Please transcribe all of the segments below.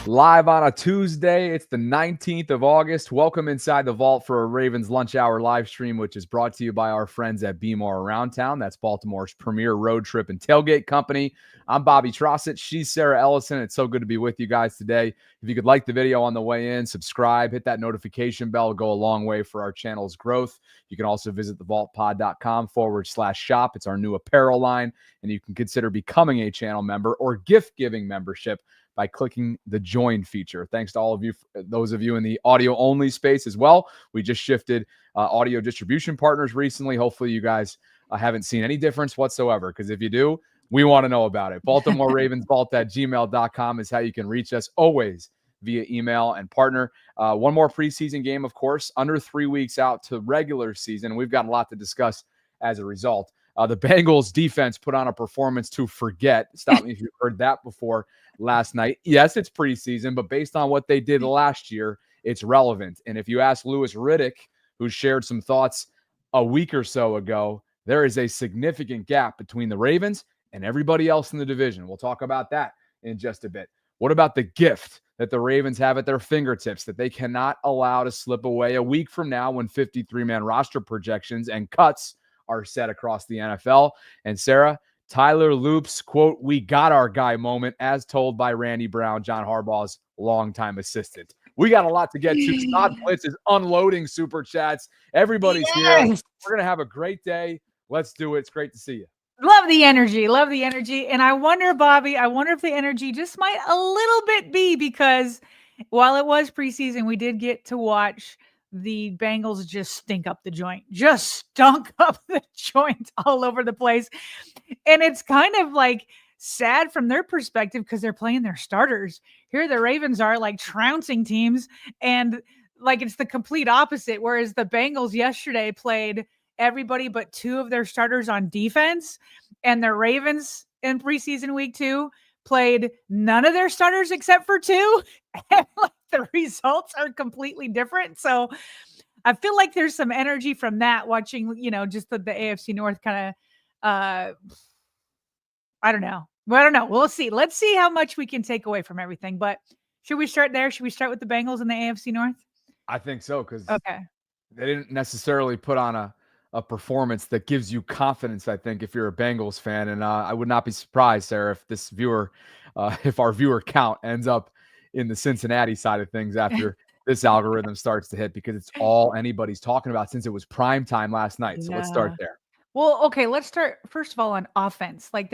Live on a Tuesday, it's the 19th of August. Welcome inside the vault for a Ravens lunch hour live stream, which is brought to you by our friends at Be More Around Town. That's Baltimore's premier road trip and tailgate company. I'm Bobby Trossett. She's Sarah Ellison. It's so good to be with you guys today. If you could like the video on the way in, subscribe, hit that notification bell. It'll go a long way for our channel's growth. You can also visit thevaultpod.com/shop. It's our new apparel line, and you can consider becoming a channel member or gift-giving membership by clicking the join feature. Thanks to all of you, those of you in the audio only space as well. We just shifted audio distribution partners recently. Hopefully you guys haven't seen any difference whatsoever, because if you do, we want to know about it. BaltimoreRavensVault@gmail.com is how you can reach us, always via email and partner. One more preseason game, of course, under 3 weeks out to regular season. We've got a lot to discuss as a result. The Bengals defense put on a performance to forget. Stop me if you've heard that before last night. Yes, it's preseason, but based on what they did last year, it's relevant. And if you ask Riddick, who shared some thoughts a week or so ago, there is a significant gap between the Ravens and everybody else in the division. We'll talk about that in just a bit. What about the gift that the Ravens have at their fingertips that they cannot allow to slip away a week from now when 53-man roster projections and cuts are set across the NFL? And Sarah, Tyler Loop's, quote, "We got our guy" moment, as told by Randy Brown, John Harbaugh's longtime assistant. We got a lot to get to. Scott Blitz is unloading super chats. Everybody's here. We're going to have a great day. Let's do it. It's great to see you. Love the energy. Love the energy. And I wonder, Bobby, if the energy just might a little bit be because while it was preseason, we did get to watch the Bengals just stunk up the joint all over the place. And it's kind of like sad from their perspective because they're playing their starters. Here the Ravens are like trouncing teams, and like it's the complete opposite. Whereas the Bengals yesterday played everybody but two of their starters on defense, and the Ravens in preseason week 2 played none of their starters except for two. And like the results are completely different. So I feel like there's some energy from that watching, just the AFC North kind of, I don't know. We'll see. Let's see how much we can take away from everything. But should we start there? Should we start with the Bengals and the AFC North? I think so, because they didn't necessarily put on a performance that gives you confidence, I think, if you're a Bengals fan. And I would not be surprised, Sarah, if if our viewer count ends up in the Cincinnati side of things after this algorithm starts to hit, because it's all anybody's talking about since it was prime time last night. So let's start there. Well, okay, let's start first of all on offense. Like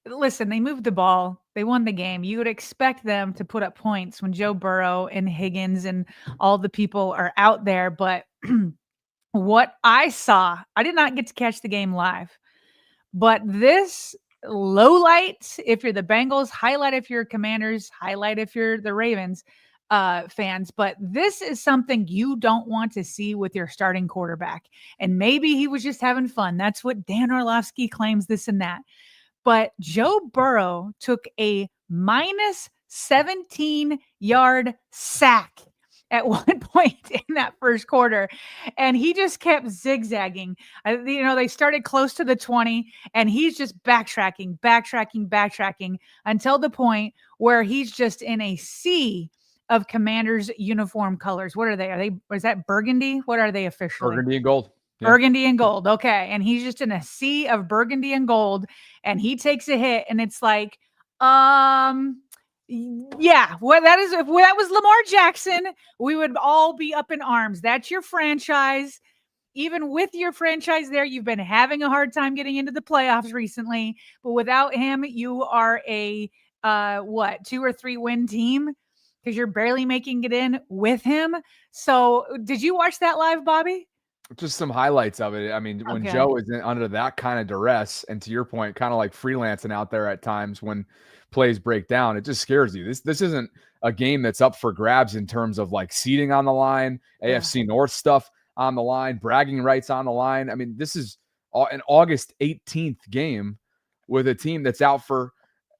listen, they moved the ball. They won the game. You would expect them to put up points when Joe Burrow and Higgins and all the people are out there. But what I saw, I did not get to catch the game live, but this low light, if you're the Bengals, highlight if you're Commanders, highlight if you're the Ravens fans. But this is something you don't want to see with your starting quarterback. And maybe he was just having fun. That's what Dan Orlovsky claims, this and that. But Joe Burrow took a minus 17-yard sack at one point in that first quarter, and he just kept zigzagging. They started close to the 20, and he's just backtracking until the point where he's just in a sea of Commanders uniform colors. What are they? Is that burgundy? What are they officially? Burgundy and gold. Yeah. Burgundy and gold. Okay. And he's just in a sea of burgundy and gold, and he takes a hit, and it's like, yeah, well, if that was Lamar Jackson, we would all be up in arms. That's your franchise. Even with your franchise there, you've been having a hard time getting into the playoffs recently, but without him, you are a 2 or 3 win team because you're barely making it in with him. So did you watch that live, Bobby? Just some highlights of it. I mean, when Joe is under that kind of duress, and to your point, kind of like freelancing out there at times when plays break down, it just scares you. This isn't a game that's up for grabs in terms of like seeding on the line, AFC North stuff on the line, bragging rights on the line. I mean, this is an August 18th game with a team that's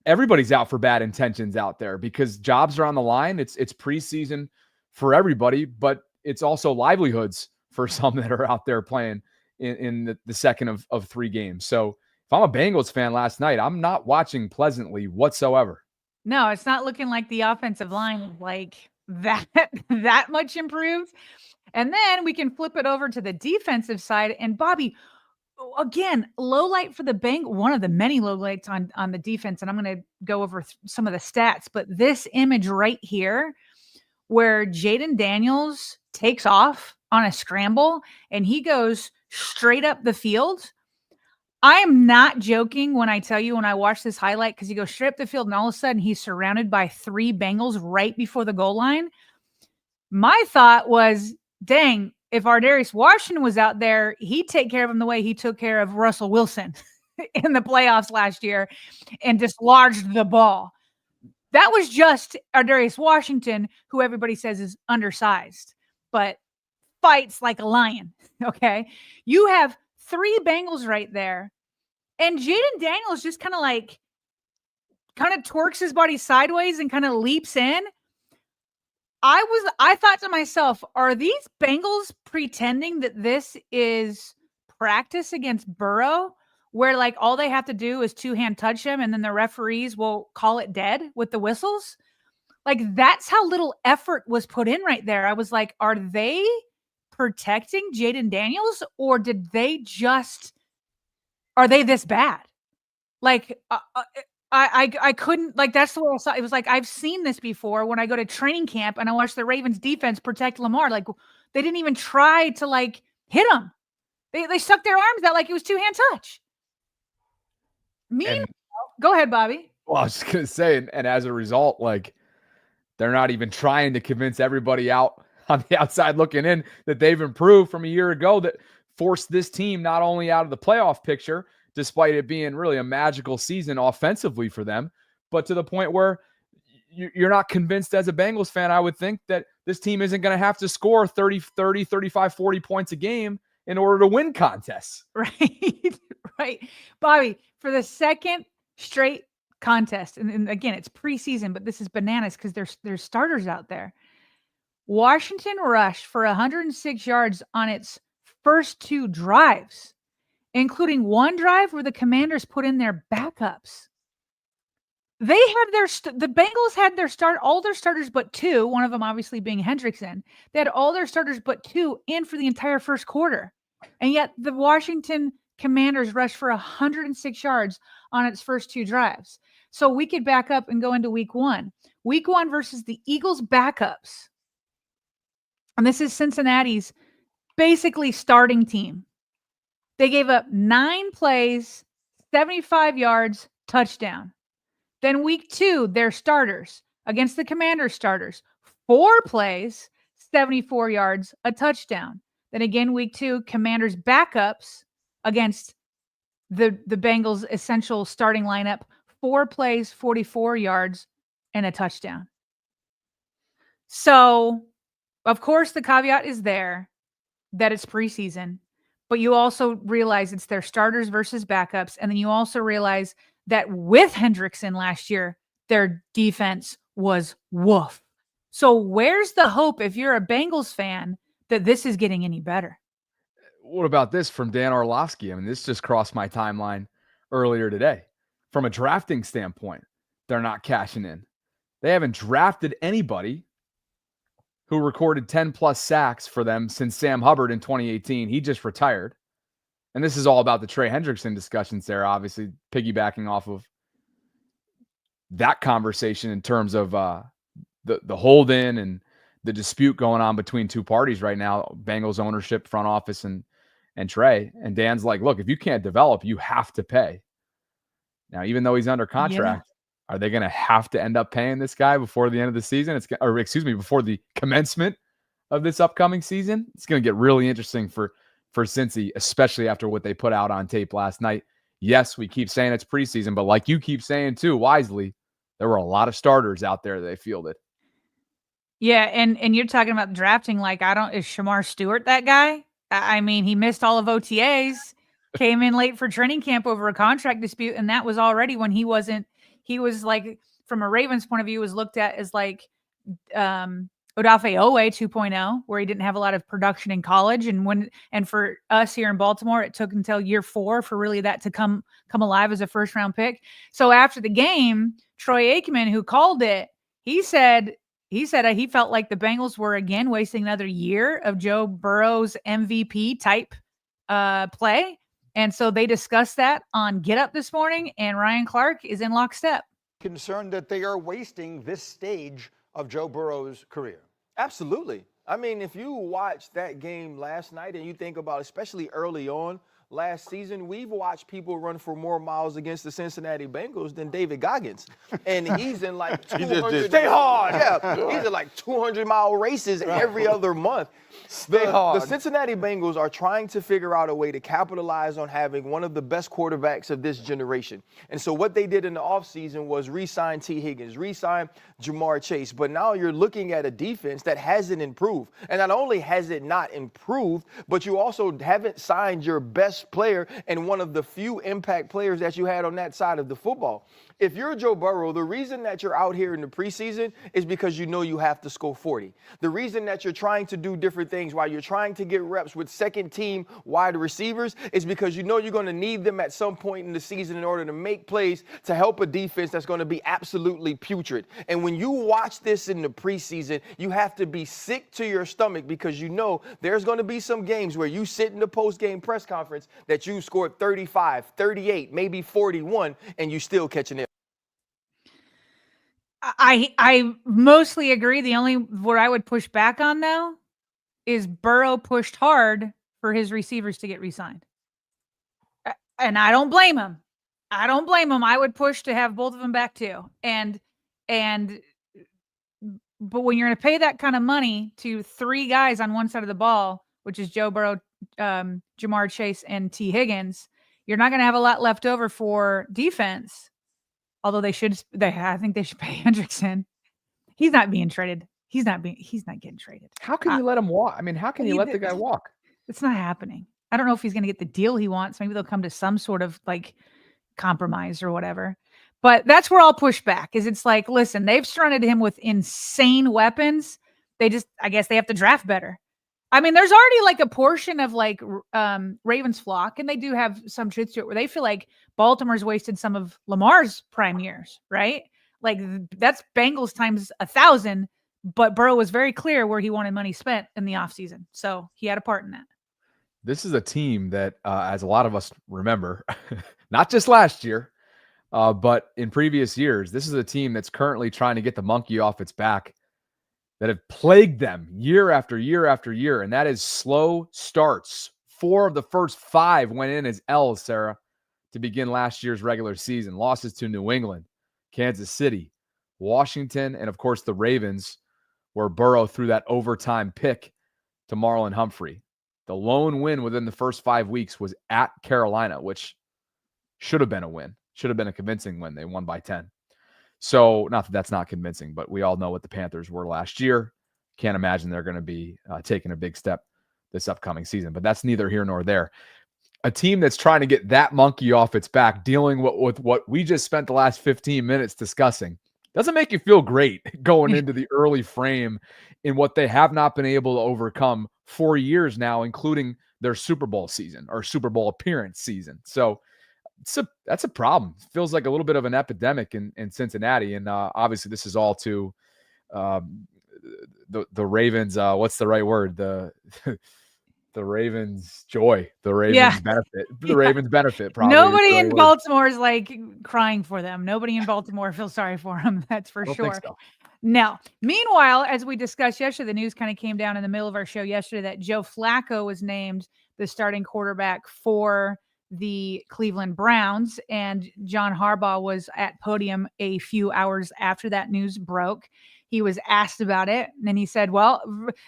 everybody's out for bad intentions out there because jobs are on the line. It's preseason for everybody, but it's also livelihoods for some that are out there playing in the second of 3 games. So if I'm a Bengals fan last night, I'm not watching pleasantly whatsoever. No, it's not looking like the offensive line is like that that much improved. And then we can flip it over to the defensive side. And Bobby, again, low light for the one of the many low lights on the defense. And I'm going to go over some of the stats, but this image right here, where Jadon Daniels takes off on a scramble and he goes straight up the field. I am not joking when I tell you, when I watch this highlight, because he goes straight up the field and all of a sudden he's surrounded by 3 Bengals right before the goal line. My thought was, dang, if Ardarius Washington was out there, he'd take care of him the way he took care of Russell Wilson in the playoffs last year and dislodged the ball. That was just Ardarius Washington, who everybody says is undersized, but fights like a lion, okay? You have 3 Bengals right there, and Jadon Daniels just kind of twerks his body sideways and kind of leaps in. I thought to myself, are these Bengals pretending that this is practice against Burrow, where like all they have to do is 2-hand touch him and then the referees will call it dead with the whistles? Like, that's how little effort was put in right there. I was like, are they protecting Jadon Daniels, or are they this bad? Like, I couldn't, like, that's the way I saw it. It was like, I've seen this before when I go to training camp and I watch the Ravens defense protect Lamar. Like, they didn't even try to like hit him. They stuck their arms out like it was 2-hand touch. Go ahead, Bobby. Well, I was just going to say, and as a result, like, they're not even trying to convince everybody out on the outside looking in that they've improved from a year ago, that forced this team not only out of the playoff picture, despite it being really a magical season offensively for them, but to the point where you're not convinced as a Bengals fan, I would think, that this team isn't going to have to score 30, 35, 40 points a game in order to win contests. Right. Right. Bobby, for the second straight contest, and again, it's preseason, but this is bananas because there's starters out there. Washington rushed for 106 yards on its first 2 drives, including one drive where the Commanders put in their backups. They had the Bengals had all their starters but 2, one of them obviously being Hendrickson. They had all their starters but 2 in for the entire first quarter. And yet the Washington Commanders rushed for 106 yards on its first 2 drives. So we could back up and go into week 1. Week 1 versus the Eagles backups. And this is Cincinnati's basically starting team. They gave up 9 plays, 75 yards, touchdown. Then week 2, their starters against the Commanders starters, 4 plays, 74 yards, a touchdown. Then again, week 2, Commanders backups against the Bengals essential starting lineup, 4 plays, 44 yards, and a touchdown. So, of course, the caveat is there that it's preseason, but you also realize it's their starters versus backups. And then you also realize that with Hendrickson last year, their defense was woof. So where's the hope, if you're a Bengals fan, that this is getting any better? What about this from Dan Orlovsky? I mean, this just crossed my timeline earlier today. From a drafting standpoint, they're not cashing in. They haven't drafted anybody who recorded 10-plus sacks for them since Sam Hubbard in 2018. He just retired. And this is all about the Trey Hendrickson discussions there, obviously piggybacking off of that conversation in terms of the hold-in and the dispute going on between 2 parties right now, Bengals ownership, front office, and Trey. And Dan's like, look, if you can't develop, you have to pay. Now, even though he's under contract, are they going to have to end up paying this guy before the end of the season? Before the commencement of this upcoming season? It's going to get really interesting for Cincy, especially after what they put out on tape last night. Yes, we keep saying it's preseason, but like you keep saying too, wisely, there were a lot of starters out there that they fielded. Yeah, and you're talking about drafting like, is Shamar Stewart that guy? I mean, he missed all of OTAs, came in late for training camp over a contract dispute, and that was already when he was like, from a Ravens point of view, was looked at as like Odafe Owe 2.0, where he didn't have a lot of production in college. And for us here in Baltimore, it took until year 4 for really that to come alive as a first round pick. So after the game, Troy Aikman, who called it, he said he felt like the Bengals were again wasting another year of Joe Burrow's MVP type play. And so they discussed that on Get Up this morning, and Ryan Clark is in lockstep. Concerned that they are wasting this stage of Joe Burrow's career. Absolutely. I mean, if you watch that game last night and you think about, especially early on last season, we've watched people run for more miles against the Cincinnati Bengals than David Goggins. And he's in like 200. Stay hard. Yeah, he's in like 200-mile races every other month. The Cincinnati Bengals are trying to figure out a way to capitalize on having one of the best quarterbacks of this generation. And so what they did in the offseason was re-sign T. Higgins, re-sign Jamar Chase. But now you're looking at a defense that hasn't improved. And not only has it not improved, but you also haven't signed your best player and one of the few impact players that you had on that side of the football. If you're Joe Burrow, the reason that you're out here in the preseason is because you know you have to score 40. The reason that you're trying to do different things while you're trying to get reps with second team wide receivers is because you know you're going to need them at some point in the season in order to make plays to help a defense that's going to be absolutely putrid. And when you watch this in the preseason, you have to be sick to your stomach because you know there's going to be some games where you sit in the post-game press conference that you scored 35, 38, maybe 41, and you still catch an error. I mostly agree. The only where I would push back on, though, is Burrow pushed hard for his receivers to get re-signed. And I don't blame him. I would push to have both of them back too. But when you're going to pay that kind of money to 3 guys on one side of the ball, which is Joe Burrow, Jamar Chase, and T. Higgins, you're not going to have a lot left over for defense. Although I think they should pay Hendrickson. He's not being traded. He's not getting traded. How can you let him walk? I mean, how can you let the guy walk? It's not happening. I don't know if he's going to get the deal he wants. Maybe they'll come to some sort of like compromise or whatever. But that's where I'll push back. Is it's like, listen, they've surrounded him with insane weapons. I guess they have to draft better. I mean, there's already like a portion of like Ravens flock, and they do have some truth to it, where they feel like Baltimore's wasted some of Lamar's prime years, right? Like that's Bengals times 1,000, but Burrow was very clear where he wanted money spent in the offseason. So he had a part in that. This is a team that, as a lot of us remember, not just last year, but in previous years, this is a team that's currently trying to get the monkey off its back, that have plagued them year after year after year, and that is slow starts. 4 of the first 5 went in as L's, Sarah, to begin last year's regular season. Losses to New England, Kansas City, Washington, and of course the Ravens, where Burrow threw that overtime pick to Marlon Humphrey. The lone win within the first 5 weeks was at Carolina, which should have been a win. Should have been a convincing win. They won by 10. So not that that's not convincing, but we all know what the Panthers were last year. Can't imagine they're going to be taking a big step this upcoming season, but that's neither here nor there. A team that's trying to get that monkey off its back, dealing with what we just spent the last 15 minutes discussing, doesn't make you feel great going into the early frame in what they have not been able to overcome for years now, including their Super Bowl season or Super Bowl appearance season. So that's a problem. It feels like a little bit of an epidemic in Cincinnati. And obviously this is all to the Ravens. What's the right word? The Ravens joy, the Ravens benefit, the Ravens benefit. Probably nobody in Baltimore is like crying for them. Nobody in Baltimore feels sorry for them. That's for sure. So. Now, meanwhile, as we discussed yesterday, the news kind of came down in the middle of our show yesterday that Joe Flacco was named the starting quarterback for the Cleveland Browns, and John Harbaugh was at podium a few hours after that news broke. He was asked about it, and then he said, well,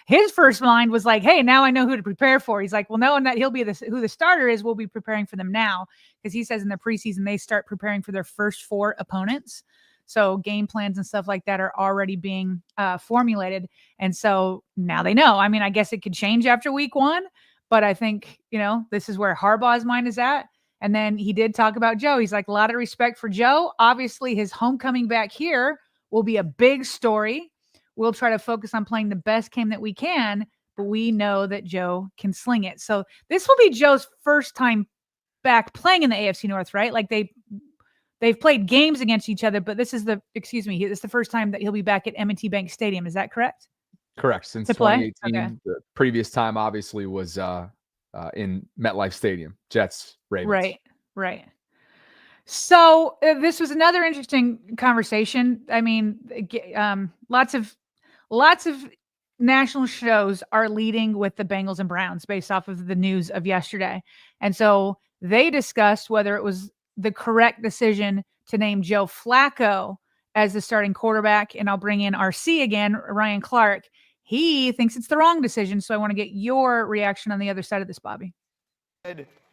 his first mind was like, hey, now I know who to prepare for. He's like, well, knowing that he'll be who the starter is, we'll be preparing for them now, because he says in the preseason they start preparing for their first 4 opponents. So game plans and stuff like that are already being formulated, and so now they know. I mean, I guess it could change after week 1, but I think, this is where Harbaugh's mind is at. And then he did talk about Joe. He's like, a lot of respect for Joe. Obviously, his homecoming back here will be a big story. we'll try to focus on playing the best game that we can, but we know that Joe can sling it. So this will be Joe's first time back playing in the AFC North, right? Like they've played games against each other, but this is it's the first time that he'll be back at M&T Bank Stadium. Is that correct? Correct. Since To play? 2018, Okay. the previous time obviously was in MetLife Stadium, Jets, Ravens. Right. So this was another interesting conversation. I mean, lots of national shows are leading with the Bengals and Browns based off of the news of yesterday. And so they discussed whether it was the correct decision to name Joe Flacco as the starting quarterback. And I'll bring in RC again, Ryan Clark. He thinks it's the wrong decision. So I want to get your reaction on the other side of this, Bobby.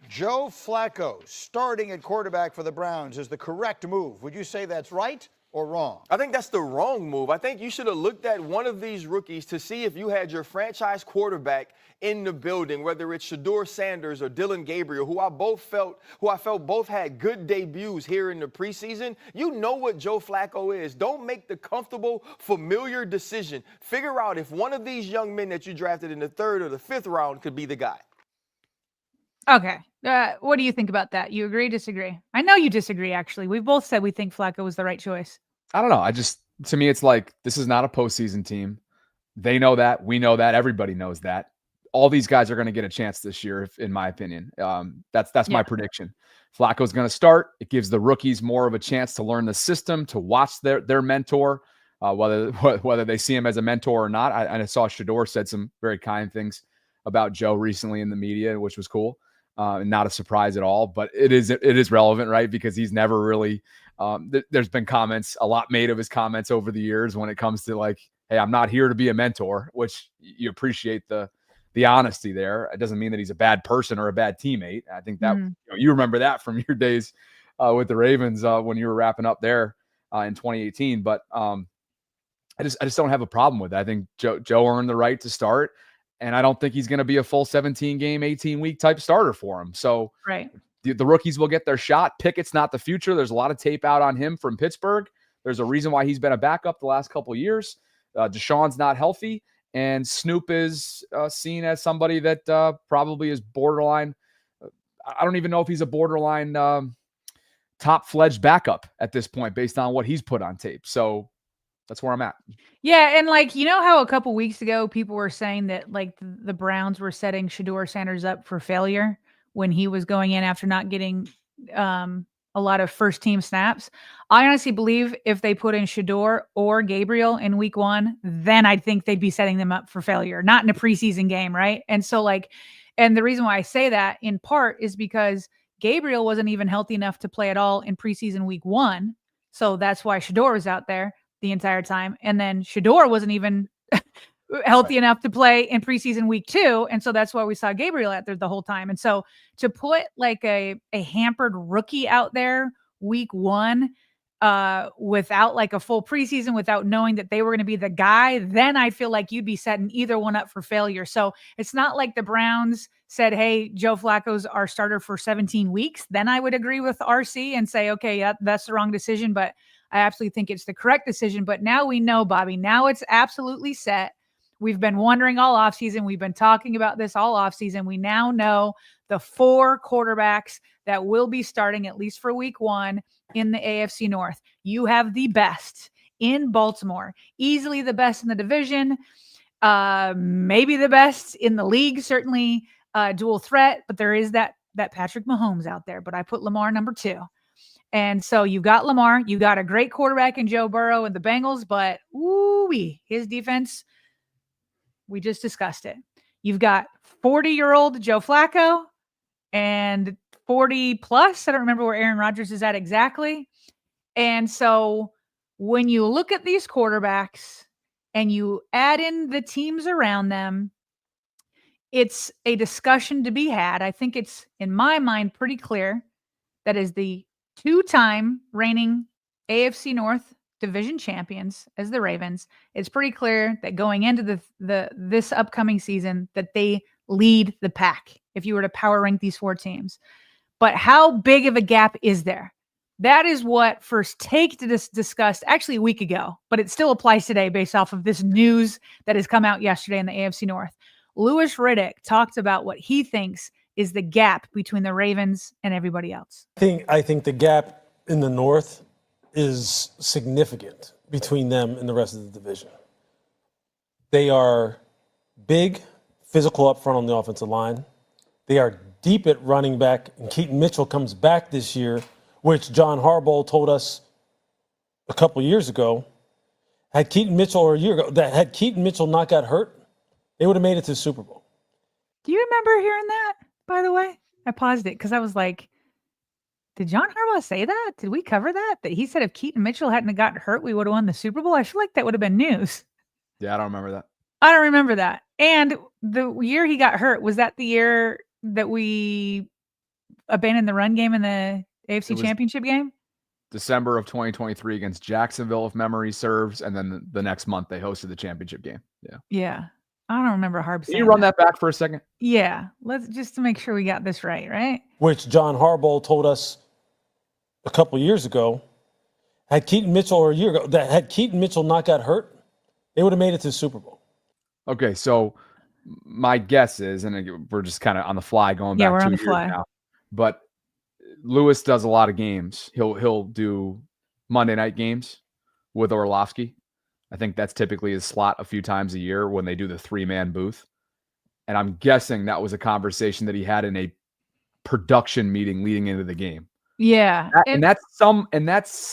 Joe Flacco starting at quarterback for the Browns is the correct move. Would you say that's right or wrong? I think that's the wrong move. I think you should have looked at one of these rookies to see if you had your franchise quarterback in the building, whether it's Shedeur Sanders or Dylan Gabriel, who I felt both had good debuts here in the preseason. You know what Joe Flacco is. Don't make the comfortable, familiar decision. Figure out if one of these young men that you drafted in the 3rd or the 5th round could be the guy. Okay. What do you think about that? You agree, disagree? I know you disagree, actually. We both said we think Flacco was the right choice. I don't know. To me, it's like, this is not a postseason team. They know that. We know that. Everybody knows that. All these guys are going to get a chance this year, in my opinion. That's my prediction. Flacco's going to start. It gives the rookies more of a chance to learn the system, to watch their mentor, whether they see him as a mentor or not. I saw Shedeur said some very kind things about Joe recently in the media, which was cool. Not a surprise at all, but it is relevant, right? Because he's never really, there's been a lot made of his comments over the years when it comes to like, hey, I'm not here to be a mentor, which you appreciate the honesty there. It doesn't mean that he's a bad person or a bad teammate. I think that you remember that from your days with the Ravens when you were wrapping up there in 2018. But I just don't have a problem with it. I think Joe earned the right to start. And I don't think he's going to be a full 17-game, 18-week type starter for him. So the rookies will get their shot. Pickett's not the future. There's a lot of tape out on him from Pittsburgh. There's a reason why he's been a backup the last couple of years. Deshaun's not healthy. And Snoop is seen as somebody that probably is borderline. I don't even know if he's a borderline top-fledged backup at this point based on what he's put on tape. So that's where I'm at. Yeah, and like, you know how a couple weeks ago people were saying that like the Browns were setting Shedeur Sanders up for failure when he was going in after not getting a lot of first-team snaps? I honestly believe if they put in Shedeur or Gabriel in week 1, then I think they'd be setting them up for failure, not in a preseason game, right? And so and the reason why I say that in part is because Gabriel wasn't even healthy enough to play at all in preseason week 1. So that's why Shedeur was out there the entire time. And then Shedeur wasn't even healthy enough to play in preseason week 2. And so that's why we saw Gabriel out there the whole time. And so to put like a hampered rookie out there week 1 without like a full preseason, without knowing that they were going to be the guy, then I feel like you'd be setting either one up for failure. So it's not like the Browns said, hey, Joe Flacco's our starter for 17 weeks. Then I would agree with RC and say, okay, yeah, that's the wrong decision. But I absolutely think it's the correct decision. But now we know, Bobby, now it's absolutely set. We've been wondering all offseason. We've been talking about this all offseason. We now know the 4 quarterbacks that will be starting at least for week 1 in the AFC North. You have the best in Baltimore, easily the best in the division, maybe the best in the league, certainly dual threat, but there is that Patrick Mahomes out there. But I put Lamar number 2. And so you've got Lamar, you got a great quarterback in Joe Burrow and the Bengals, but his defense, we just discussed it. You've got 40-year-old Joe Flacco and 40 plus. I don't remember where Aaron Rodgers is at exactly. And so when you look at these quarterbacks and you add in the teams around them, it's a discussion to be had. I think it's, in my mind, pretty clear that is the 2-time reigning AFC North division champions as the Ravens. It's pretty clear that going into this upcoming season that they lead the pack if you were to power rank these 4 teams. But how big of a gap is there? That is what First Take discussed actually a week ago, but it still applies today based off of this news that has come out yesterday in the AFC North. Louis Riddick talked about what he thinks is the gap between the Ravens and everybody else. I think the gap in the North is significant between them and the rest of the division. They are big, physical up front on the offensive line. They are deep at running back, and Keaton Mitchell comes back this year, which John Harbaugh told us a couple years ago. Had Keaton Mitchell not got hurt, they would have made it to the Super Bowl. Do you remember hearing that, by the way? I paused it because I was like, did John Harbaugh say that? Did we cover that? That he said if Keaton Mitchell hadn't gotten hurt, we would have won the Super Bowl? I feel like that would have been news. Yeah, I don't remember that. I don't remember that. And the year he got hurt, was that the year that we abandoned the run game in the AFC Championship game? December of 2023 against Jacksonville, if memory serves, and then the next month they hosted the championship game. Yeah. I don't remember Harb saying Can you run that back for a second? Yeah. Let's just to make sure we got this right? Which John Harbaugh told us a couple years ago. Had Keaton Mitchell not got hurt, they would have made it to the Super Bowl. Okay, so my guess is, and we're just kind of on the fly going back 2 years now, but Lewis does a lot of games. He'll do Monday night games with Orlovsky. I think that's typically his slot a few times a year when they do the 3-man booth. And I'm guessing that was a conversation that he had in a production meeting leading into the game. Yeah. And that's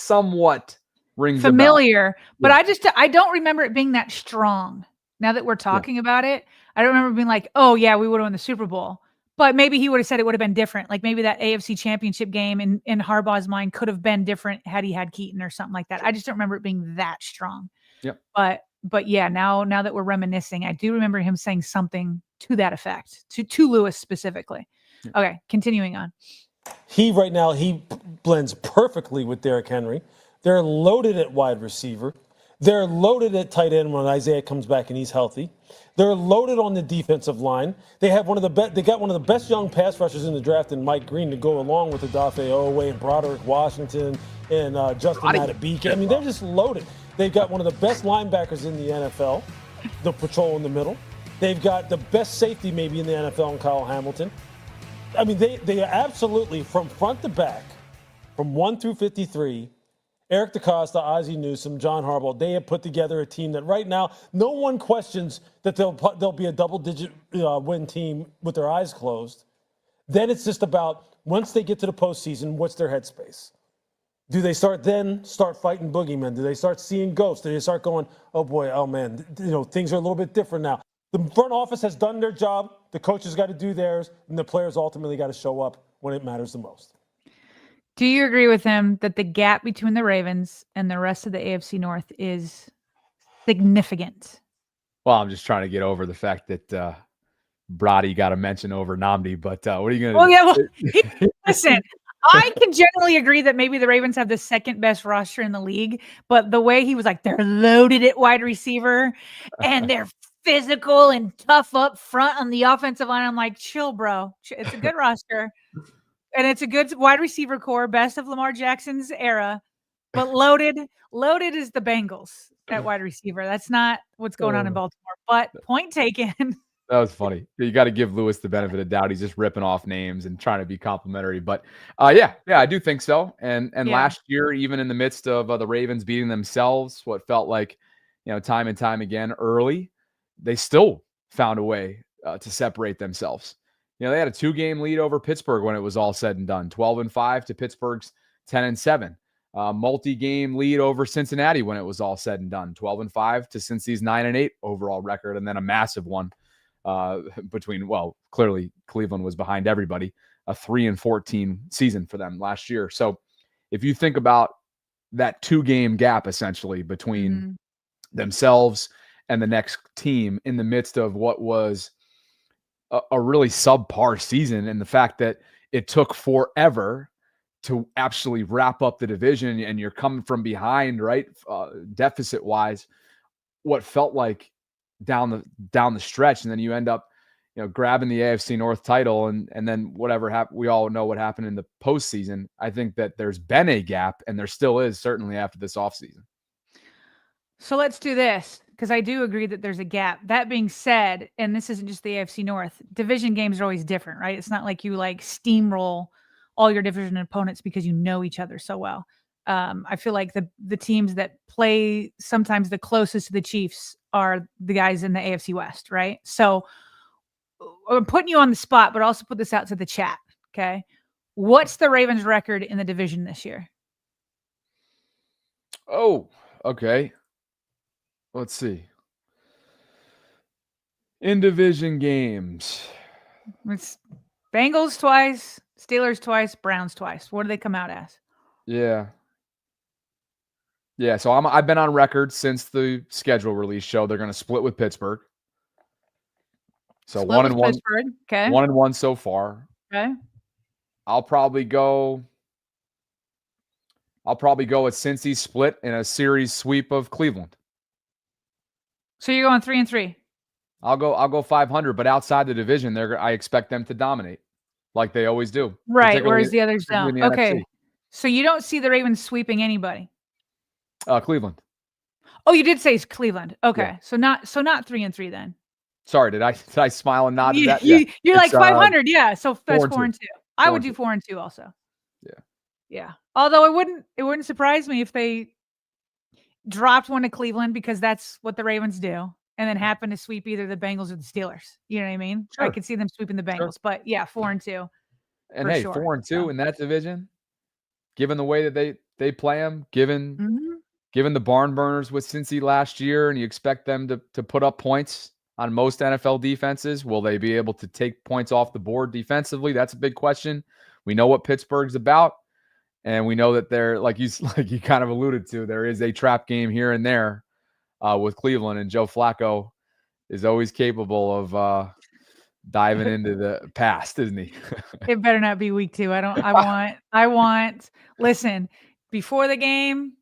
somewhat rings familiar, but yeah. I don't remember it being that strong. Now that we're talking about it, I don't remember being like, oh yeah, we would have won the Super Bowl. But maybe he would have said it would have been different. Like maybe that AFC Championship game in Harbaugh's mind could have been different had he had Keaton or something like that. I just don't remember it being that strong. Yep. But yeah, now that we're reminiscing, I do remember him saying something to that effect, to Lewis specifically. Yep. Okay, continuing on. He blends perfectly with Derrick Henry. They're loaded at wide receiver. They're loaded at tight end when Isaiah comes back and he's healthy. They're loaded on the defensive line. They have They got one of the best young pass rushers in the draft in Mike Green to go along with Odafe Oweh and Broderick Washington and Justin Adebike. I mean, they're just loaded. They've got one of the best linebackers in the NFL, the patrol in the middle. They've got the best safety maybe in the NFL in Kyle Hamilton. I mean, they are absolutely from front to back, from 1 through 53. Eric DeCosta, Ozzie Newsome, John Harbaugh, they have put together a team that right now no one questions that they'll be a double-digit win team with their eyes closed. Then it's just about once they get to the postseason, what's their headspace? Do they start fighting boogeymen? Do they start seeing ghosts? Do they start going, oh boy, oh man, things are a little bit different now? The front office has done their job. The coaches got to do theirs, and the players ultimately got to show up when it matters the most. Do you agree with him that the gap between the Ravens and the rest of the AFC North is significant? Well, I'm just trying to get over the fact that Brady got a mention over Nnamdi, but what are you going to do? Yeah, listen, I can generally agree that maybe the Ravens have the second best roster in the league, but the way he was like, they're loaded at wide receiver and they're physical and tough up front on the offensive line. I'm like, chill, bro. It's a good roster. And it's a good wide receiver core, best of Lamar Jackson's era, but loaded is the Bengals at wide receiver. That's not what's going on in Baltimore, but point taken. That was funny. You got to give Lewis the benefit of doubt. He's just ripping off names and trying to be complimentary, but yeah, I do think so. And last year, even in the midst of the Ravens beating themselves, what felt like, time and time again early, they still found a way to separate themselves. They had a 2-game lead over Pittsburgh when it was all said and done, 12-5 to Pittsburgh's 10-7. Multi-game lead over Cincinnati when it was all said and done, 12-5 to Cincy's 9-8 overall record, and then a massive one clearly Cleveland was behind everybody, a 3-14 season for them last year. So if you think about that 2-game gap essentially between themselves and the next team in the midst of what was a really subpar season, and the fact that it took forever to actually wrap up the division and you're coming from behind, right? Deficit wise, what felt like down the stretch. And then you end up, grabbing the AFC North title and then whatever happened, we all know what happened in the postseason. I think that there's been a gap, and there still is, certainly after this offseason. So let's do this, because I do agree that there's a gap. That being said, and this isn't just the AFC North, division games are always different, right? It's not like you like steamroll all your division opponents because you know each other so well. I feel like the teams that play sometimes the closest to the Chiefs are the guys in the AFC West, right? So I'm putting you on the spot, but also put this out to the chat, okay? What's the Ravens record in the division this year? Oh, okay. Let's see. In division games. It's Bengals twice, Steelers twice, Browns twice. What do they come out as? Yeah. Yeah, so I've been on record since the schedule release show. They're going to split with Pittsburgh. So Split with 1-1. Pittsburgh. Okay. 1-1 so far. Okay. I'll probably go with Cincy split in a series sweep of Cleveland. So you're going 3-3. I'll go 500, but outside the division, I expect them to dominate like they always do. Right, whereas the others don't. Okay. NFC. So you don't see the Ravens sweeping anybody. Cleveland. Oh, you did say it's Cleveland. Okay. Yeah. So not 3-3 then. Sorry, did I smile and nod at that? You're like 500, yeah. So that's 4-2. I would 4-2. do 4-2 also. Yeah. Yeah. Although it wouldn't surprise me if they dropped one to Cleveland, because that's what the Ravens do, and then happen to sweep either the Bengals or the Steelers. You know what I mean? Sure. I could see them sweeping the Bengals, Sure. But yeah, 4-2. And hey, sure. 4-2 in that division, given the way that they play them, given the barn burners with Cincy last year, and you expect them to put up points on most NFL defenses. Will they be able to take points off the board defensively? That's a big question. We know what Pittsburgh's about, and we know that they're like you kind of alluded to. There is a trap game here and there with Cleveland, and Joe Flacco is always capable of diving into the past, isn't he? It better not be week 2. I want. Listen, before the game,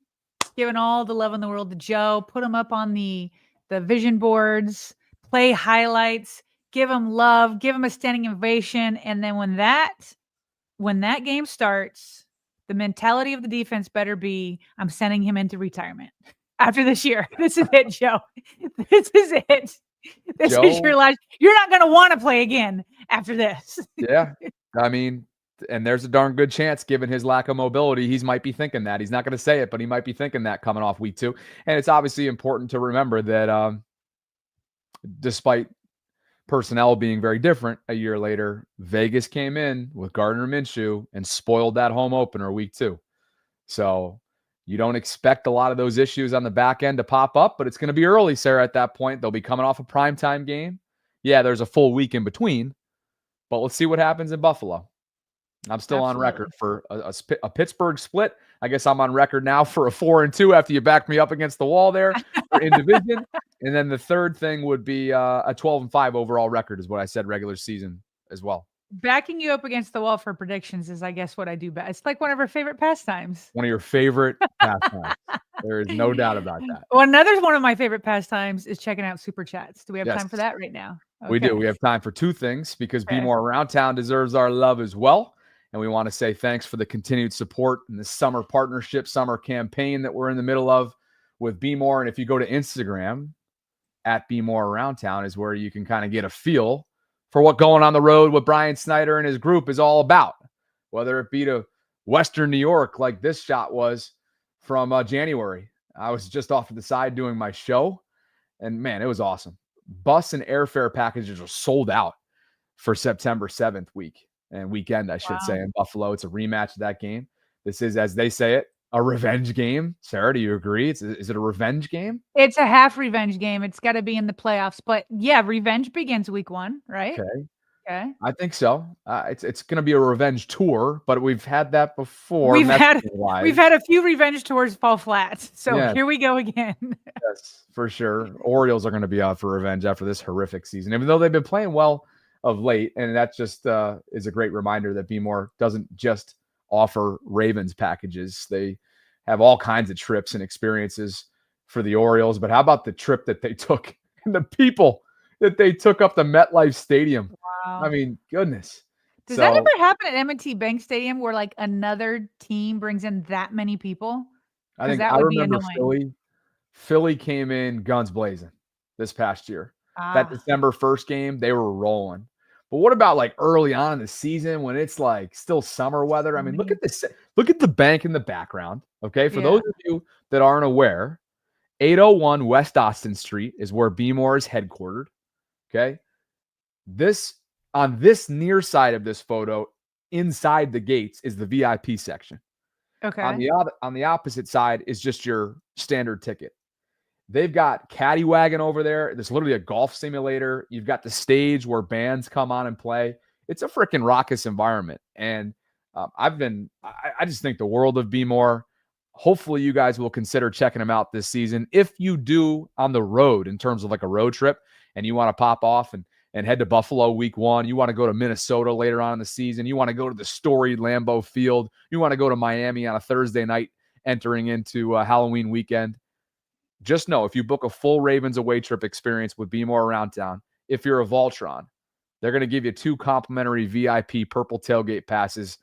giving all the love in the world to Joe. Put him up on the vision boards. Play highlights, give him love, give him a standing ovation. And then when that game starts, the mentality of the defense better be, I'm sending him into retirement after this year. This is it, Joe. This is it. This is your last. You're not going to want to play again after this. Yeah. I mean, and there's a darn good chance, given his lack of mobility, he might be thinking that. He's not going to say it, but he might be thinking that coming off week 2. And it's obviously important to remember that despite personnel being very different a year later, Vegas came in with Gardner Minshew and spoiled that home opener week 2. So you don't expect a lot of those issues on the back end to pop up, but it's going to be early, Sarah, at that point. They'll be coming off a primetime game. Yeah, there's a full week in between, but let's see what happens in Buffalo. I'm still on record for a Pittsburgh split. I guess I'm on record now for a 4-2 after you backed me up against the wall there in division. And then the third thing would be a 12-5 overall record is what I said regular season as well. Backing you up against the wall for predictions is, I guess, what I do best. It's like one of our favorite pastimes. One of your favorite pastimes. There is no doubt about that. Well, another one of my favorite pastimes is checking out Super Chats. Do we have time for that right now? Okay. We do. We have time for 2 things, because Be More Around Town deserves our love as well. And we want to say thanks for the continued support in the summer partnership, summer campaign that we're in the middle of with Be More. And if you go to Instagram, at Be More Around Town is where you can kind of get a feel for what going on the road with Brian Snyder and his group is all about, whether it be to Western New York, like this shot was from January. I was just off to the side doing my show, and man, it was awesome. Bus and airfare packages are sold out for September 7th weekend, I should say, in Buffalo. It's a rematch of that game. This is, as they say it, a revenge game. Sarah, do you agree? Is it a revenge game? It's a half revenge game. It's got to be in the playoffs. But yeah, revenge begins week 1, right? Okay. I think so. It's going to be a revenge tour, but we've had that before. We've had a few revenge tours fall flat. So Here we go again. Yes, for sure. Orioles are going to be out for revenge after this horrific season, even though they've been playing well of late. And that just is a great reminder that Be More doesn't just offer Ravens packages. They have all kinds of trips and experiences for the Orioles. But how about the trip that they took and the people that they took up the MetLife Stadium. Wow. I mean, goodness. Does that ever happen at M&T Bank Stadium where like another team brings in that many people? I think that I would be remember annoying. Philly came in guns blazing this past year. That December 1st game, they were rolling. But what about like early on in the season when it's like still summer weather? I mean, look at this. Look at the bank in the background. Okay. For those of you that aren't aware, 801 West Austin Street is where B-More is headquartered. Okay. On this near side of this photo, inside the gates is the VIP section. Okay. On the opposite side is just your standard ticket. They've got Caddy Wagon over there. There's literally a golf simulator. You've got the stage where bands come on and play. It's a freaking raucous environment. And I just think the world of B-More. Hopefully you guys will consider checking them out this season. If you do on the road in terms of like a road trip and you want to pop off and head to Buffalo week 1, you want to go to Minnesota later on in the season, you want to go to the storied Lambeau Field, you want to go to Miami on a Thursday night entering into Halloween weekend, just know if you book a full Ravens away trip experience with B-More Around Town, if you're a Voltron, they're going to give you 2 complimentary VIP purple tailgate passes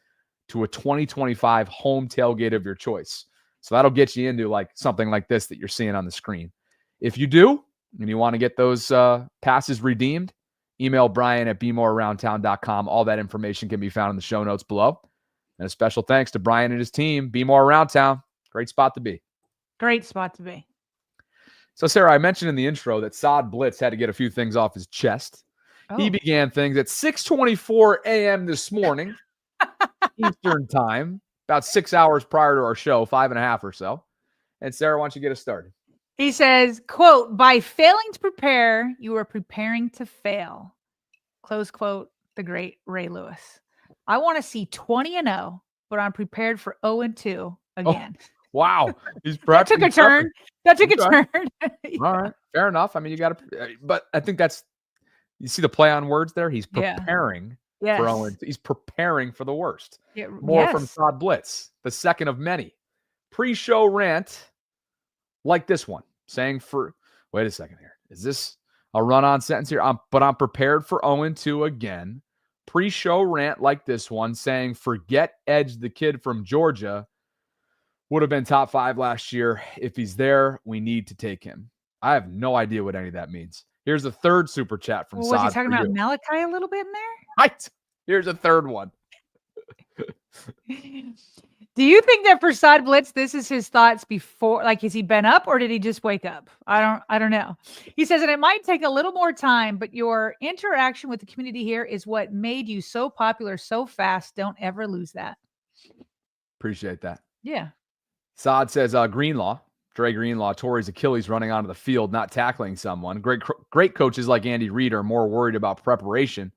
to a 2025 home tailgate of your choice. So that'll get you into like something like this that you're seeing on the screen. If you do, and you want to get those passes redeemed, email Brian at BMoreAroundTown.com. All that information can be found in the show notes below. And a special thanks to Brian and his team. B-More Around Town. Great spot to be. Great spot to be. So, Sarah, I mentioned in the intro that Saad Blitz had to get a few things off his chest. He began things at 6:24 a.m. this morning, Eastern time, about 6 hours prior to our show, 5.5 or so. And Sarah, why don't you get us started? He says, quote, by failing to prepare, you are preparing to fail. Close quote, the great Ray Lewis. I want to see 20-0, but I'm prepared for 0-2 again. Oh, wow. That took a turn. That took a turn. All right. Fair enough. I mean, you got to, but I think you see the play on words there? He's preparing for 0-2. He's preparing for the worst. More from Saad Blitz, the second of many. Pre-show rant like this one, saying wait a second here. Is this a run-on sentence here? But I'm prepared for 0-2 again. Pre-show rant like this one, saying forget Edge, the kid from Georgia. Would have been top 5 last year. If he's there, we need to take him. I have no idea what any of that means. Here's a third super chat from Saad. Was he talking about Malachi a little bit in there? Right. Here's a third one. Do you think that for Saad Blitz, this is his thoughts before, like, has he been up or did he just wake up? I don't know. He says, and it might take a little more time, but your interaction with the community here is what made you so popular so fast. Don't ever lose that. Appreciate that. Yeah. Saad says, Dre Greenlaw tore his Achilles running onto the field, not tackling someone. Great coaches like Andy Reid are more worried about preparation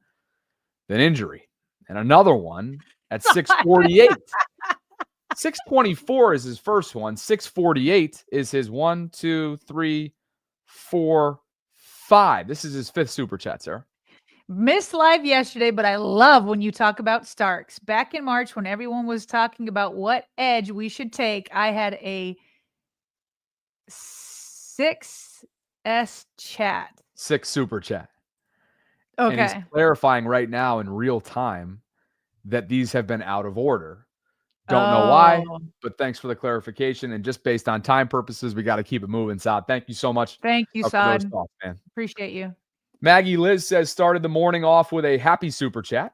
than injury. And another one at 6:48. 6:24 is his first one. 6:48 is his 1, 2, 3, 4, 5. This is his 5th super chat, Sarah. Missed live yesterday, but I love when you talk about Starks. Back in March, when everyone was talking about what edge we should take, I had a 6S chat. 6 super chat. Okay. And he's clarifying right now in real time that these have been out of order. Don't know why, but thanks for the clarification. And just based on time purposes, we got to keep it moving, Saad. Thank you so much. Thank you, Saad. Man. Appreciate you. Maggie Liz says, started the morning off with a happy super chat.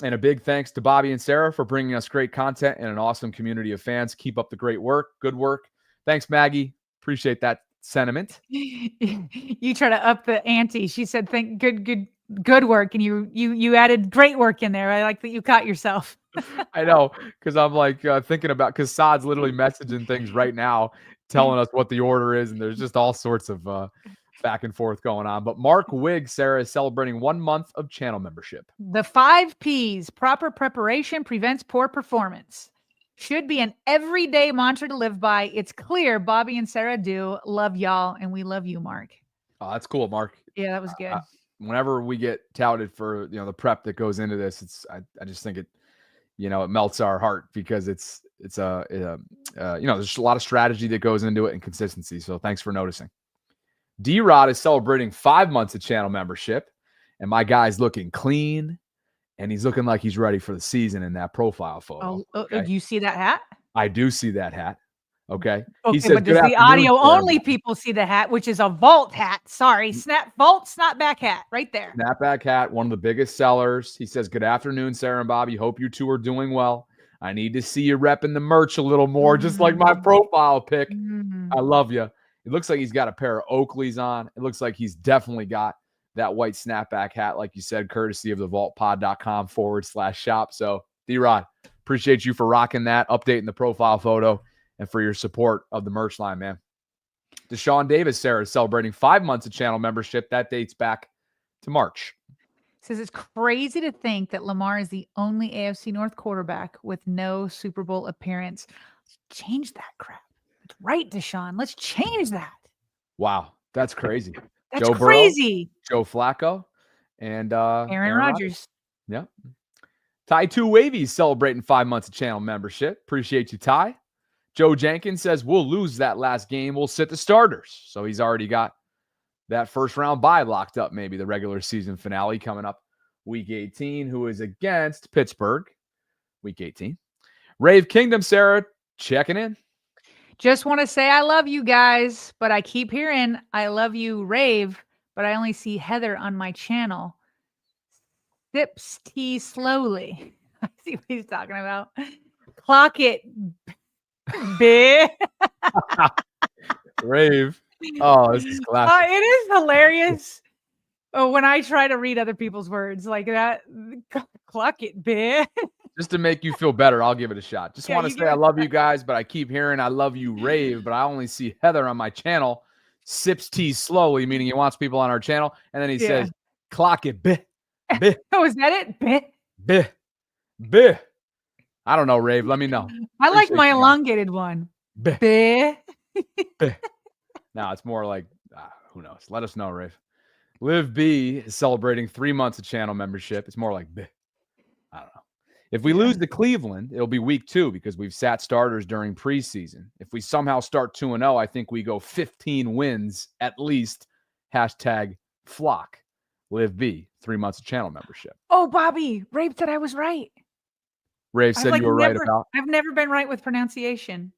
And a big thanks to Bobby and Sarah for bringing us great content and an awesome community of fans. Keep up the great work. Good work. Thanks, Maggie. Appreciate that sentiment. You try to up the ante. She said, "Thank good work," and you added great work in there. I like that you caught yourself. I know, because I'm like thinking about, because Saad's literally messaging things right now, telling us what the order is, and there's just all sorts of back and forth going on. But Mark Wigg, Sarah, is celebrating 1 month of channel membership. The 5 Ps, proper preparation prevents poor performance. Should be an everyday mantra to live by. It's clear Bobby and Sarah do. Love y'all, and we love you, Mark. Oh, that's cool, Mark. Yeah, that was good. Whenever we get touted for the prep that goes into this, I just think it melts our heart, because it's there's a lot of strategy that goes into it and consistency. So thanks for noticing. D-Rod is celebrating 5 months of channel membership, and my guy's looking clean, and he's looking like he's ready for the season in that profile photo. Do you see that hat? I do see that hat. Okay. Okay, He says, but does "Good the afternoon, audio only everybody." people see the hat, which is a vault hat? Sorry, snapback hat right there. Snapback hat, one of the biggest sellers. He says, "Good afternoon, Sarah and Bobby. Hope you two are doing well. I need to see you repping the merch a little more, just like my profile pic. I love you." It looks like he's got a pair of Oakleys on. It looks like he's definitely got that white snapback hat, like you said, courtesy of the vaultpod.com/shop. So, D-Rod, appreciate you for rocking that, updating the profile photo, and for your support of the merch line, man. Deshaun Davis, Sarah, is celebrating 5 months of channel membership. That dates back to March. Says it's crazy to think that Lamar is the only AFC North quarterback with no Super Bowl appearance. Let's change that crap. That's right, Deshaun. Let's change that. Wow, that's crazy. That's Joe crazy. Burrow, Joe Flacco, and Aaron Rodgers. Yeah. Ty Two Wavy's celebrating 5 months of channel membership. Appreciate you, Ty. Joe Jenkins says, "We'll lose that last game. We'll sit the starters." So he's already got that first round bye locked up, maybe the regular season finale coming up week 18, who is against Pittsburgh, week 18. Rave Kingdom, Sarah, checking in. Just want to say I love you guys, but I keep hearing I love you, Rave, but I only see Heather on my channel. Sips tea slowly. I see what he's talking about. Clock it, bitch. Rave. Oh, this is classic. It is hilarious. Oh, when I try to read other people's words like that, clock it, bitch. Just to make you feel better, I'll give it a shot. Just Yeah, want to you say give I it a love you guys, but I keep hearing I love you, Rave, but I only see Heather on my channel. Sips tea slowly, meaning he wants people on our channel. And then he says, "Clock it, bih, bih, Oh, is that it? Bitch. bih, bih." I don't know, Rave. Let me know. I like Appreciate my you guys. elongated one. Bih, Bitch. bih. No, it's more like, who knows? Let us know, Rave. Liv B is celebrating 3 months of channel membership. It's more like, bih. I don't know. If we lose to Cleveland, it'll be week 2 because we've sat starters during preseason. If we somehow start 2-0, I think we go 15 wins at least. Hashtag flock. Liv B, 3 months of channel membership. Oh, Bobby, Rave said I was right. Rave said you were right about. I've never been right with pronunciation.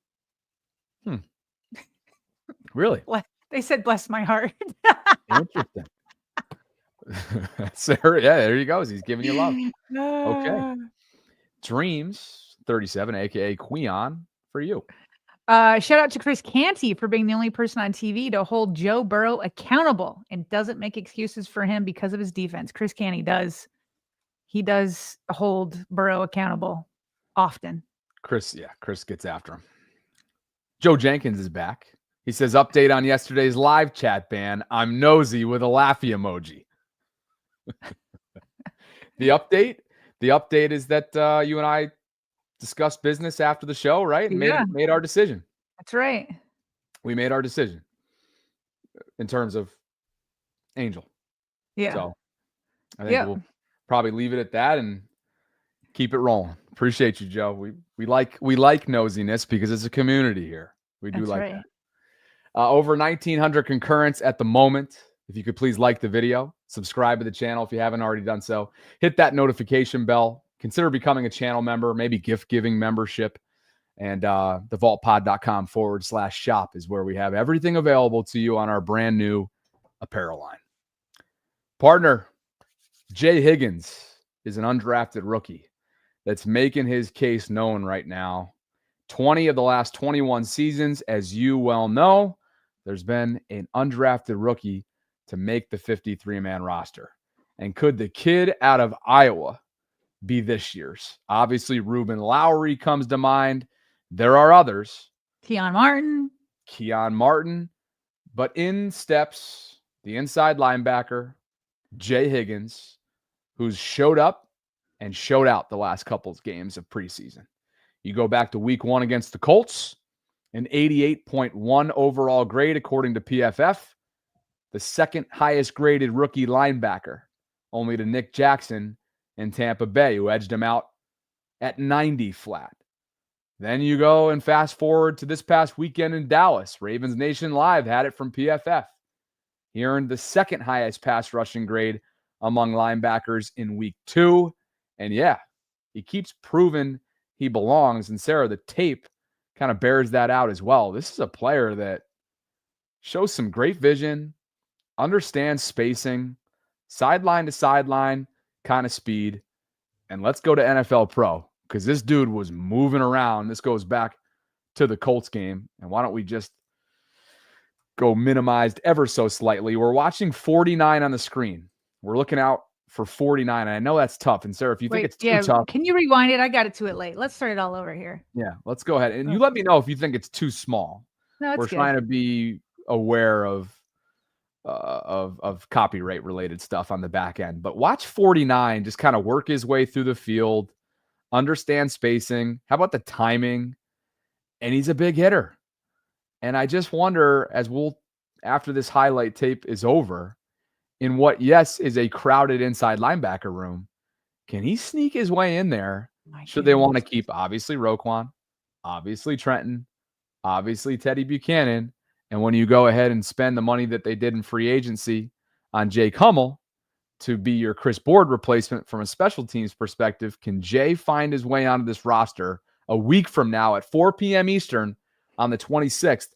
Really? They said, bless my heart. Interesting. Sarah, yeah, there he goes. He's giving you love. Okay. Dreams 37, aka Queon, for you. Shout out to Chris Canty for being the only person on TV to hold Joe Burrow accountable and doesn't make excuses for him because of his defense. Chris Canty does. He does hold Burrow accountable often. Chris gets after him. Joe Jenkins is back. He says, "Update on yesterday's live chat ban. I'm nosy with a laughy emoji." The update is that you and I discussed business after the show, right? And made our decision. That's right. We made our decision in terms of Angel. Yeah. So I think we'll probably leave it at that and keep it rolling. Appreciate you, Joe. We like nosiness because it's a community here. We do like that. Over 1,900 concurrents at the moment. If you could please like the video, subscribe to the channel if you haven't already done so. Hit that notification bell. Consider becoming a channel member, maybe gift-giving membership. And the vaultpod.com/shop is where we have everything available to you on our brand new apparel line. Partner, Jay Higgins is an undrafted rookie that's making his case known right now. 20 of the last 21 seasons, as you well know, there's been an undrafted rookie to make the 53-man roster. And could the kid out of Iowa be this year's? Obviously, Ruben Lowry comes to mind. There are others. Keon Martin. But in steps the inside linebacker, Jay Higgins, who's showed up and showed out the last couple of games of preseason. You go back to week 1 against the Colts, an 88.1 overall grade according to PFF, the second highest graded rookie linebacker, only to Nick Jackson in Tampa Bay, who edged him out at 90 flat. Then you go and fast forward to this past weekend in Dallas. Ravens Nation Live had it from PFF. He earned the second highest pass rushing grade among linebackers in week 2. And yeah, he keeps proving he belongs. And Sarah, the tape kind of bears that out as well. This is a player that shows some great vision, understands spacing, sideline to sideline kind of speed. And let's go to NFL Pro, because this dude was moving around. This goes back to the Colts game. And why don't we just go minimized ever so slightly? We're watching 49 on the screen. We're looking out for 49. And I know that's tough. And Sarah, if you think it's too tough. Can you rewind it? I got it to it late. Let's start it all over here. Yeah, let's go ahead. And you let me know if you think it's too small. No, it's We're good. trying to be aware of copyright related stuff on the back end. But watch 49 just kind of work his way through the field, understand spacing. How about the timing? And he's a big hitter. And I just wonder, after this highlight tape is over, in what, yes, is a crowded inside linebacker room, can he sneak his way in there? Should they want to keep, obviously, Roquan, obviously Trenton, obviously Teddy Buchanan, and when you go ahead and spend the money that they did in free agency on Jake Hummel to be your Chris Board replacement from a special teams perspective, can Jay find his way onto this roster a week from now at 4 p.m. Eastern on the 26th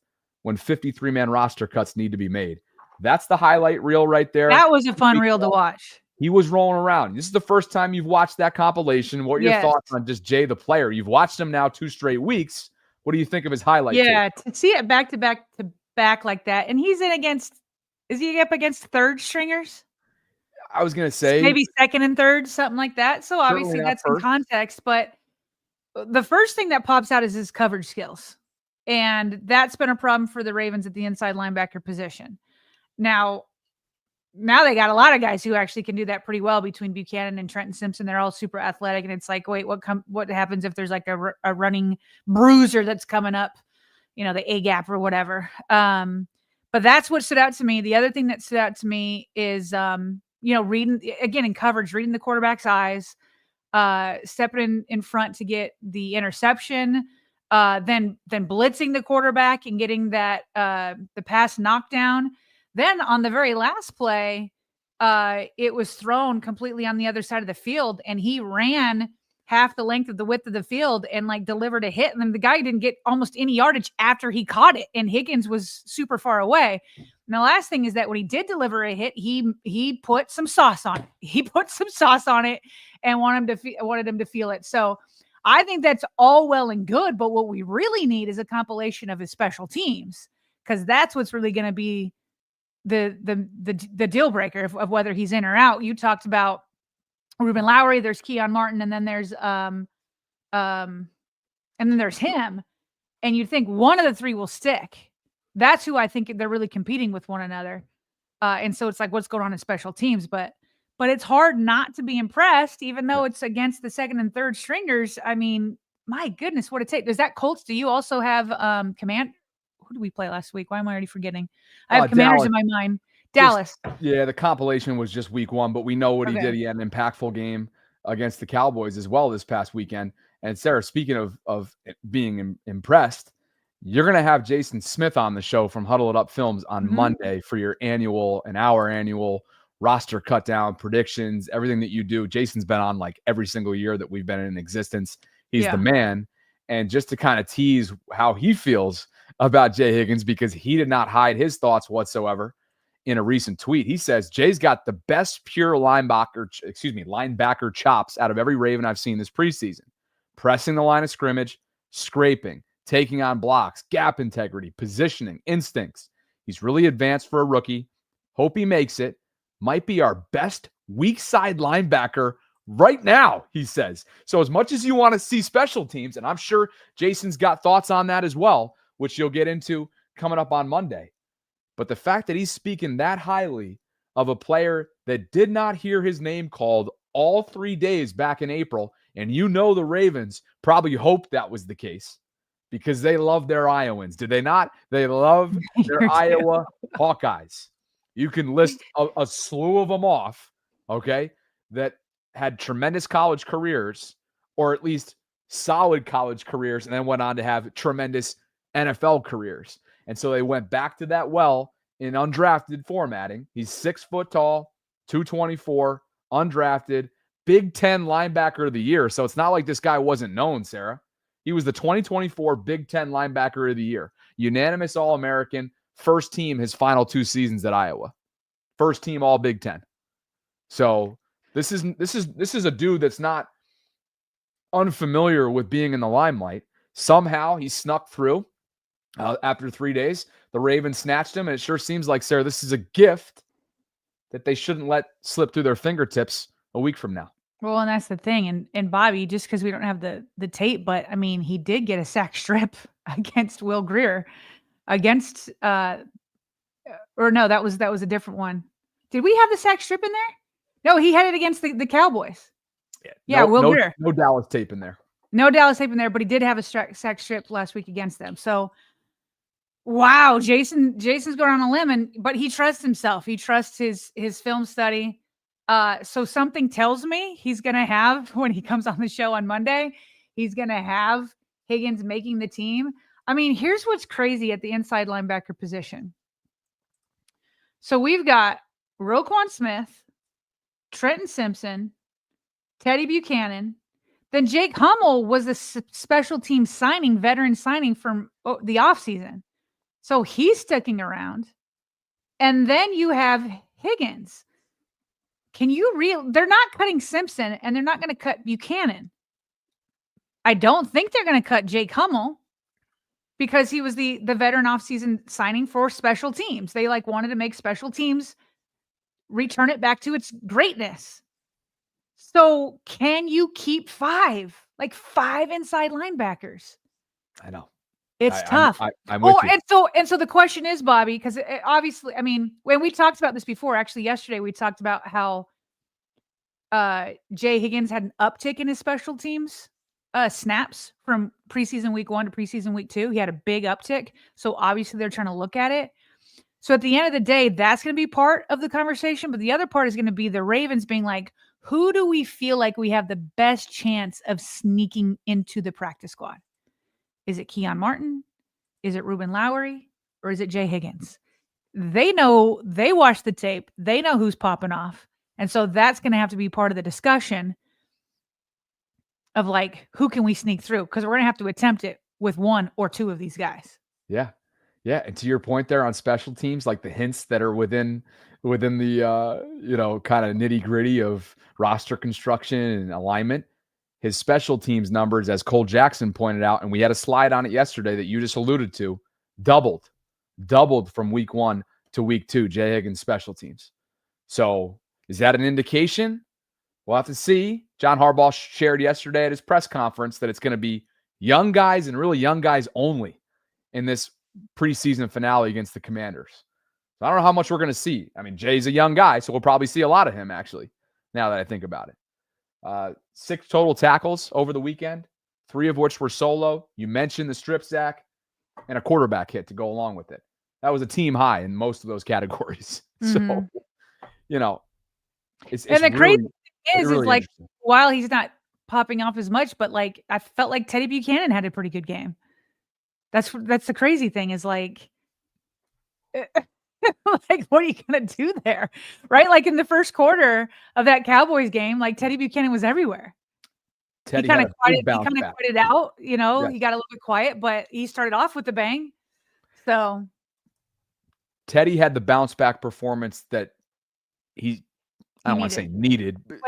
when 53-man roster cuts need to be made? That's the highlight reel right there. That was a fun reel to watch. He was rolling around. This is the first time you've watched that compilation. What are your thoughts on just Jay the player? You've watched him now 2 straight weeks. What do you think of his highlight tape? To see it back to back like that. And he's is he up against third stringers? I was going to say maybe second and third, something like that. So obviously that's in context. But the first thing that pops out is his coverage skills. And that's been a problem for the Ravens at the inside linebacker position. Now they got a lot of guys who actually can do that pretty well between Buchanan and Trenton Simpson. They're all super athletic. And it's like, wait, what happens if there's like a running bruiser that's coming up, the A gap or whatever. But that's what stood out to me. The other thing that stood out to me is, reading again in coverage, reading the quarterback's eyes, stepping in front to get the interception, then blitzing the quarterback and getting that, the pass knocked down. Then on the very last play, it was thrown completely on the other side of the field, and he ran half the length of the width of the field and delivered a hit. And then the guy didn't get almost any yardage after he caught it, and Higgins was super far away. And the last thing is that when he did deliver a hit, he put some sauce on it. He put some sauce on it and wanted him to feel it. So I think that's all well and good, but what we really need is a compilation of his special teams, because that's what's really going to be the deal breaker of whether he's in or out. You talked about Ruben Lowry, there's Keon Martin, and then there's him. And you'd think one of the three will stick. That's who I think they're really competing with one another. And so it's like, what's going on in special teams? But it's hard not to be impressed, even though it's against the second and third stringers. I mean, my goodness, what a take. Does that Colts? Do you also have command? Who did we play last week? Why am I already forgetting? I have Commanders in my mind. Dallas. The compilation was just week 1, but we know what he did. He had an impactful game against the Cowboys as well this past weekend. And Sarah, speaking of being impressed, you're going to have Jason Smith on the show from Huddle It Up Films on Monday for your our annual roster cut down predictions, everything that you do. Jason's been on every single year that we've been in existence. He's the man. And just to kind of tease how he feels about Jay Higgins, because he did not hide his thoughts whatsoever in a recent tweet. He says, Jay's got the best pure linebacker chops out of every Raven I've seen this preseason. Pressing the line of scrimmage, scraping, taking on blocks, gap integrity, positioning, instincts. He's really advanced for a rookie. Hope he makes it. Might be our best weak side linebacker right now, he says. So as much as you want to see special teams, and I'm sure Jason's got thoughts on that as well, which you'll get into coming up on Monday. But the fact that he's speaking that highly of a player that did not hear his name called all 3 days back in April, and the Ravens probably hoped that was the case because they love their Iowans. Did they not? They love their Iowa Hawkeyes. You can list a slew of them off, okay, that had tremendous college careers, or at least solid college careers, and then went on to have tremendous NFL careers. And so they went back to that well in undrafted formatting. He's 6 foot tall, 224, undrafted, Big Ten linebacker of the year. So it's not like this guy wasn't known, Sarah. He was the 2024 Big Ten linebacker of the year, unanimous All-American, first team his final 2 seasons at Iowa, first team All Big Ten. So this is a dude that's not unfamiliar with being in the limelight. Somehow he snuck through after 3 days. The Ravens snatched him, and it sure seems like, Sarah, this is a gift that they shouldn't let slip through their fingertips a week from now. Well, and that's the thing. And Bobby, just because we don't have the tape, but I mean, he did get a sack strip against Will Grier against or no, that was a different one. Did we have the sack strip in there? No, he had it against the Cowboys. Yeah, Will Grier. No Dallas tape in there. No Dallas tape in there, but he did have a sack strip last week against them. So, wow, Jason's going on a limb, but he trusts himself. He trusts his film study. So something tells me he's going to have, when he comes on the show on Monday, he's going to have Higgins making the team. I mean, here's what's crazy at the inside linebacker position. So we've got Roquan Smith, Trenton Simpson, Teddy Buchanan. Then Jake Hummel was a special team signing, veteran signing from the offseason. So he's sticking around. And then you have Higgins. They're not cutting Simpson, and they're not going to cut Buchanan. I don't think they're going to cut Jake Hummel because he was the veteran offseason signing for special teams. They wanted to make special teams return it back to its greatness. So can you keep 5 inside linebackers? I know. It's tough. I'm with you. And so the question is, Bobby, because obviously, I mean, when we talked about this before, actually yesterday, we talked about how Jay Higgins had an uptick in his special teams snaps from preseason week 1 to preseason week 2. He had a big uptick. So obviously they're trying to look at it. So at the end of the day, that's going to be part of the conversation. But the other part is going to be the Ravens being like, who do we feel like we have the best chance of sneaking into the practice squad? Is it Keon Martin? Is it Ruben Lowry? Or is it Jay Higgins? They know, they watch the tape. They know who's popping off. And so that's going to have to be part of the discussion of who can we sneak through? Because we're going to have to attempt it with 1 or 2 of these guys. Yeah. Yeah. And to your point there on special teams, the hints that are within the, kind of nitty gritty of roster construction and alignment, his special teams numbers, as Cole Jackson pointed out, and we had a slide on it yesterday that you just alluded to, doubled from week 1 to week 2, Jay Higgins special teams. So is that an indication? We'll have to see. John Harbaugh shared yesterday at his press conference that it's going to be young guys and really young guys only in this preseason finale against the Commanders. So I don't know how much we're going to see. I mean, Jay's a young guy, so we'll probably see a lot of him, actually, now that I think about it. 6 total tackles over the weekend, 3 of which were solo. You mentioned the strip sack and a quarterback hit to go along with it. That was a team high in most of those categories. Mm-hmm. So, it's and the crazy thing is really while he's not popping off as much, but I felt like Teddy Buchanan had a pretty good game. That's the crazy thing is what are you going to do there? Right? In the first quarter of that Cowboys game, Teddy Buchanan was everywhere. Teddy he kind of quieted out, Yes. He got a little bit quiet, but he started off with a bang. So Teddy had the bounce back performance that I don't want to say needed, but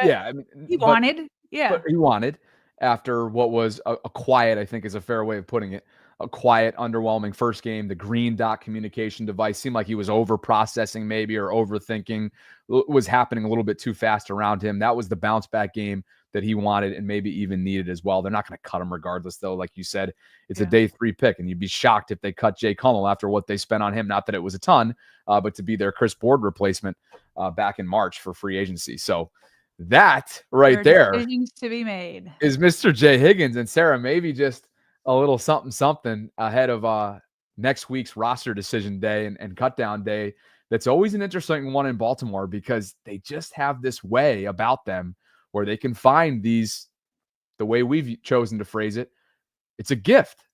he wanted. But he wanted after what was a quiet, I think is a fair way of putting it, a quiet, underwhelming first game. The green dot communication device seemed like he was over processing maybe or overthinking, was happening a little bit too fast around him. That was the bounce back game that he wanted and maybe even needed as well. They're not going to cut him regardless, though. Like you said, it's a day 3 pick, and you'd be shocked if they cut Jake Hummel after what they spent on him. Not that it was a ton, but to be their Chris Board replacement back in March for free agency. So that right there decisions to be made is Mr. Jay Higgins. And Sarah, maybe just a little something ahead of next week's roster decision day and cut down day. That's always an interesting one in Baltimore because they just have this way about them where they can find these, the way we've chosen to phrase it, it's a gift.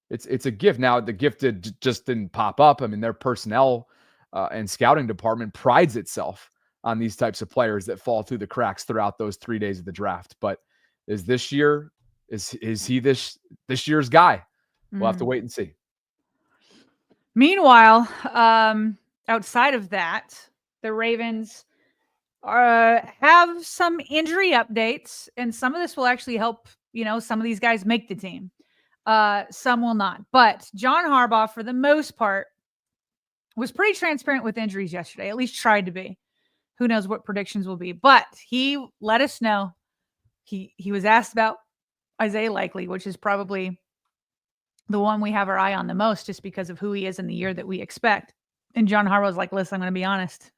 It's a gift. Now, the gift just didn't pop up. I mean, their personnel and scouting department prides itself on these types of players that fall through the cracks throughout those 3 days of the draft. But is he this year's guy? We'll have to wait and see. Meanwhile, outside of that, the Ravens have some injury updates, and some of this will actually help, some of these guys make the team. Some will not. But John Harbaugh, for the most part, was pretty transparent with injuries yesterday, at least tried to be. Who knows what predictions will be. But he let us know. He was asked about Isaiah Likely, which is probably the one we have our eye on the most just because of who he is in the year that we expect. And John Harbaugh's like, listen, I'm going to be honest.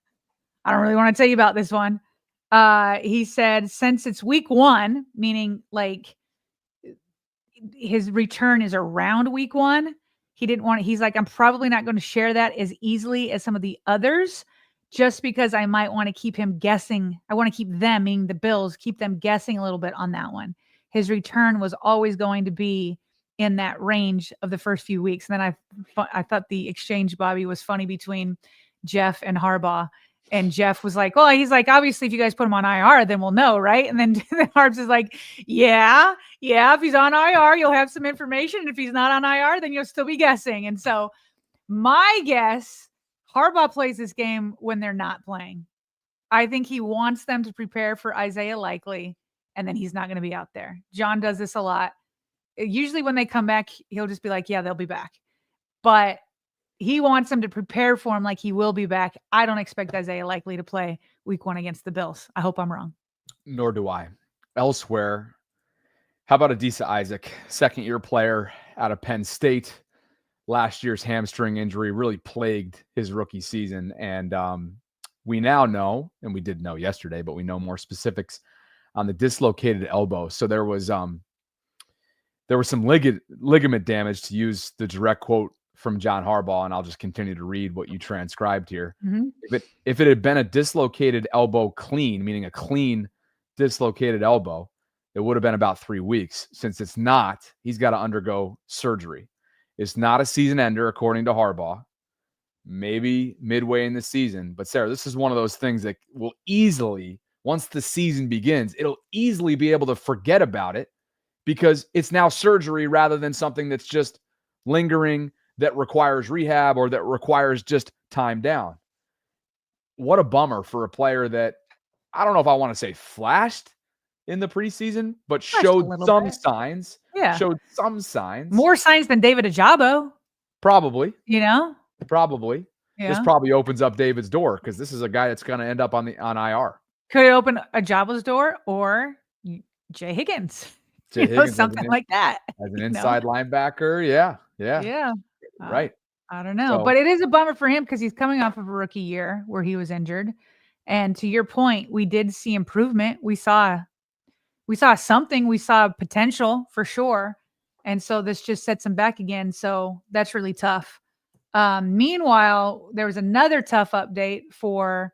I don't really want to tell you about this one. He said, since it's week 1, meaning like his return is around week 1, he's like, I'm probably not going to share that as easily as some of the others just because I might want to keep him guessing. I want to keep them, meaning the Bills, keep them guessing a little bit on that one. His return was always going to be in that range of the first few weeks. And then I thought the exchange, Bobby, was funny between Jeff and Harbaugh. And Jeff was like, he's like, obviously, if you guys put him on IR, then we'll know, right? And then Harbs is like, yeah, if he's on IR, you'll have some information. And if he's not on IR, then you'll still be guessing. And so my guess, Harbaugh plays this game when they're not playing. I think he wants them to prepare for Isaiah Likely, and then he's not going to be out there. John does this a lot. Usually when they come back, he'll just be like, yeah, they'll be back. But he wants them to prepare for him like he will be back. I don't expect Isaiah Likely to play week 1 against the Bills. I hope I'm wrong. Nor do I. Elsewhere, how about Adisa Isaac, second-year player out of Penn State? Last year's hamstring injury really plagued his rookie season. And we now know, and we did know yesterday, but we know more specifics on the dislocated elbow. So there was some ligament damage, to use the direct quote from John Harbaugh, and I'll just continue to read what you transcribed here. Mm-hmm. If it had been a dislocated elbow clean, meaning a clean dislocated elbow, it would have been about 3 weeks. Since it's not, he's got to undergo surgery. It's not a season ender, according to Harbaugh. Maybe midway in the season. But Sarah, this is one of those things that will easily, once the season begins, it'll easily be able to forget about it because it's now surgery rather than something that's just lingering, that requires rehab or that requires just time down. What a bummer for a player that, I don't know if I want to say flashed in the preseason, but showed some signs. Yeah. Showed some signs. More signs than David Ajabo. Probably. Probably. Yeah. This probably opens up David's door because this is a guy that's going to end up on IR. Could it open Ajabo's door or Jay Higgins? Something like that. As an inside linebacker. Yeah. Right. I don't know. But it is a bummer for him because he's coming off of a rookie year where he was injured. And to your point, we did see improvement. We saw something. We saw potential for sure. And so this just sets him back again. So that's really tough. Meanwhile, there was another tough update for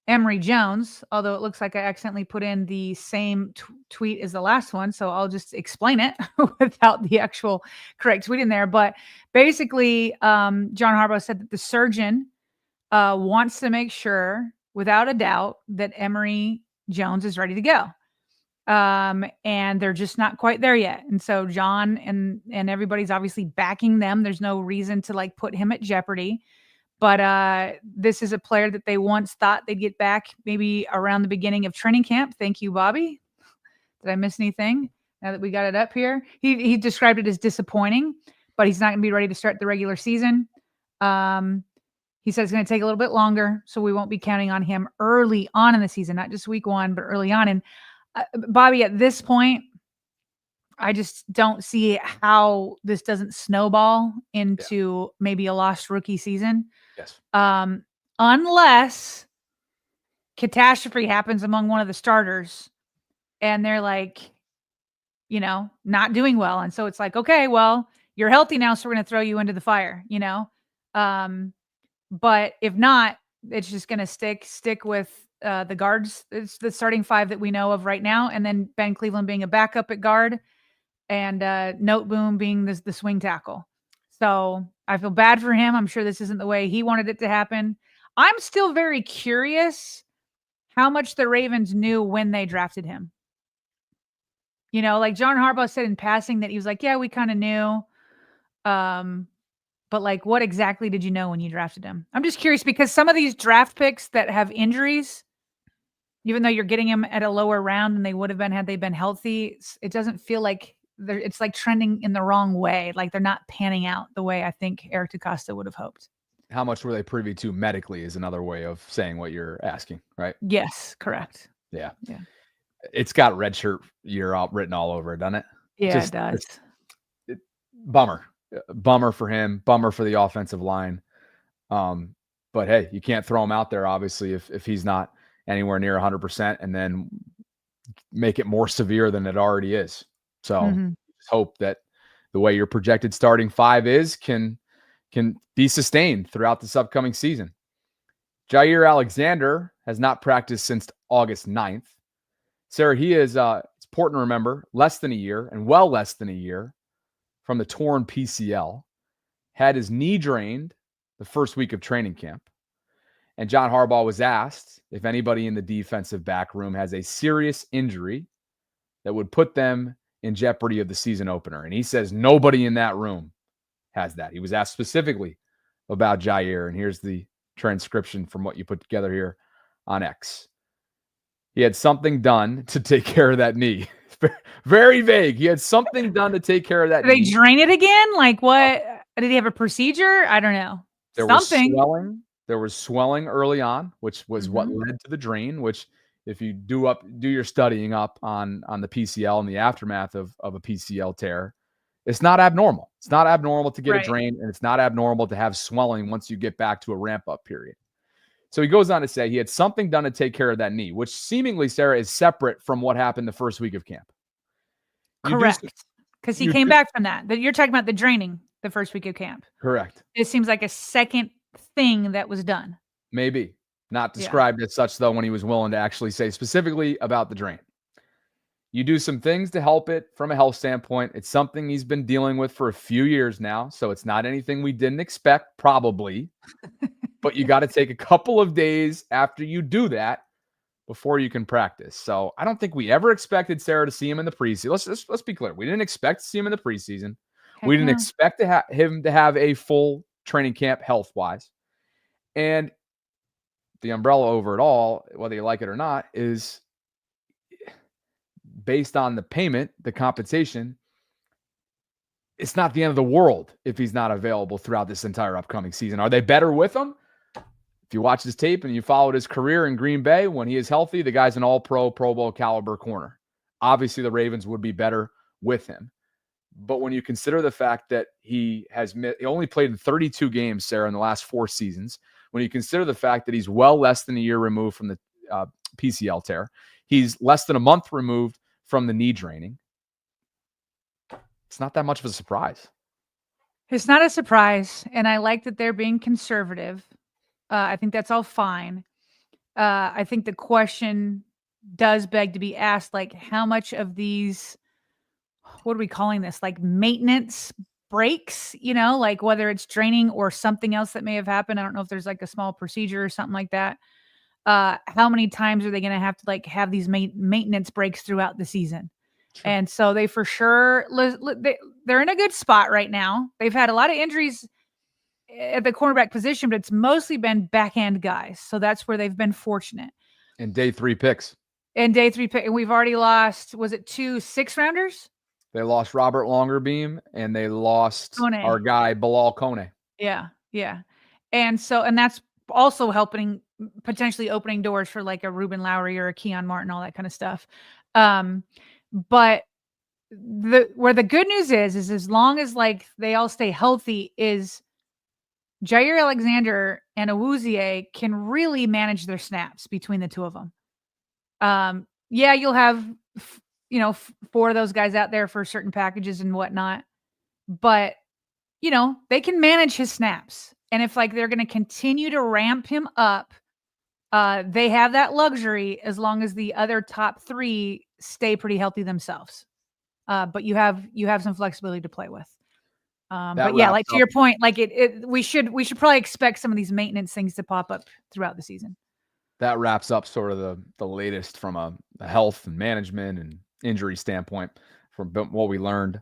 Emory Jones, although it looks like I accidentally put in the same tweet as the last one. So I'll just explain it without the actual correct tweet in there. But basically, John Harbaugh said that the surgeon wants to make sure, without a doubt, that Emory Jones is ready to go. And they're just not quite there yet. And so John and everybody's obviously backing them. There's no reason to put him at jeopardy. But this is a player that they once thought they'd get back maybe around the beginning of training camp. Thank you, Bobby. Did I miss anything? Now that we got it up here, he described it as disappointing, but he's not going to be ready to start the regular season. He said it's going to take a little bit longer, so we won't be counting on him early on in the season, not just week 1, but early on. And Bobby, at this point, I just don't see how this doesn't snowball into maybe a lost rookie season. Yes. Unless catastrophe happens among one of the starters and they're not doing well. And so it's like, okay, well, you're healthy now, so we're going to throw you into the fire, But if not, it's just going to stick with the guards. It's the starting 5 that we know of right now. And then Ben Cleveland being a backup at guard and Noteboom being the swing tackle. So I feel bad for him. I'm sure this isn't the way he wanted it to happen. I'm still very curious how much the Ravens knew when they drafted him. You know, like John Harbaugh said in passing that he was like, yeah, we kind of knew. But like, what exactly did you know when you drafted him? I'm just curious because some of these draft picks that have injuries, even though you're getting them at a lower round than they would have been had they been healthy, it doesn't feel like it's like trending in the wrong way. Like they're not panning out the way I think Eric DeCosta would have hoped. How much were they privy to medically is another way of saying what you're asking, right? Yes, correct. Yeah. Yeah. It's got redshirt year out written all over it, doesn't it? Yeah, it does. Bummer. Bummer for him. Bummer for the offensive line. But hey, you can't throw him out there, obviously, if he's not anywhere near 100% and then make it more severe than it already is. So just hope that the way your projected starting 5 is can be sustained throughout this upcoming season. Jair Alexander has not practiced since August 9th. Sarah, he is, it's important to remember, less than a year and well less than a year from the torn PCL. Had his knee drained the first week of training camp. And John Harbaugh was asked if anybody in the defensive back room has a serious injury that would put them in jeopardy of the season opener. And he says nobody in that room has that. He was asked specifically about Jair. And here's the transcription from what you put together here on X. He had something done to take care of that knee. Very vague. He had something done to take care of that knee. Did they drain it again? Like what? Did he have a procedure? I don't know. There Something. was swelling. There was swelling early on, which was what led to the drain, which if you do your studying up on the PCL and the aftermath of a PCL tear, it's not abnormal. It's not abnormal to get a drain, and it's not abnormal to have swelling once you get back to a ramp-up period. So he goes on to say he had something done to take care of that knee, which seemingly, Sarah, is separate from what happened the first week of camp. Correct. Because he came back from that. You're talking about the draining the first week of camp. Correct. It seems like a second thing that was done. Maybe. Not described as such, though, when he was willing to actually say specifically about the drain. You do some things to help it from a health standpoint. It's something he's been dealing with for a few years now, so it's not anything we didn't expect, probably. But you got to take a couple of days after you do that before you can practice. So I don't think we ever expected Sarah to see him in the preseason. Let's be clear. We didn't expect to see him in the preseason. We didn't expect him to have a full training camp health-wise. And the umbrella over it all, whether you like it or not, is based on the payment, the compensation. It's not the end of the world if he's not available throughout this entire upcoming season. Are they better with him? If you watch his tape and you followed his career in Green Bay, when he is healthy, the guy's an all-pro, Pro Bowl caliber corner. Obviously, the Ravens would be better with him. But when you consider the fact that he only played in 32 games, Sarah, in the last 4 seasons, when you consider the fact that he's well less than a year removed from the PCL tear, he's less than a month removed from the knee draining, it's not that much of a surprise. It's not a surprise, and I like that they're being conservative. I think that's all fine. I think the question does beg to be asked, like, how much of these, what are we calling this? Like maintenance breaks, like whether it's draining or something else that may have happened. I don't know if there's like a small procedure or something like that. How many times are they going to have to like have these maintenance breaks throughout the season? Sure. And so they for sure, they're in a good spot right now. They've had a lot of injuries at the cornerback position, but it's mostly been backhand guys. So that's where they've been fortunate. And day 3 picks. And we've already lost, was it 2 6-rounders? They lost Robert Longerbeam and they lost our guy, Bilal Kone. Yeah. Yeah. And that's also helping, potentially opening doors for like a Ruben Lowry or a Keon Martin, all that kind of stuff. But where the good news is as long as like they all stay healthy, is Jair Alexander and Awuzie can really manage their snaps between the two of them. Yeah, you'll have, 4 of those guys out there for certain packages and whatnot, but they can manage his snaps. And if like they're going to continue to ramp him up, they have that luxury as long as the other top 3 stay pretty healthy themselves. But you have some flexibility to play with. But yeah, like to your point, like we should probably expect some of these maintenance things to pop up throughout the season. That wraps up sort of the latest from a health and management and injury standpoint from what we learned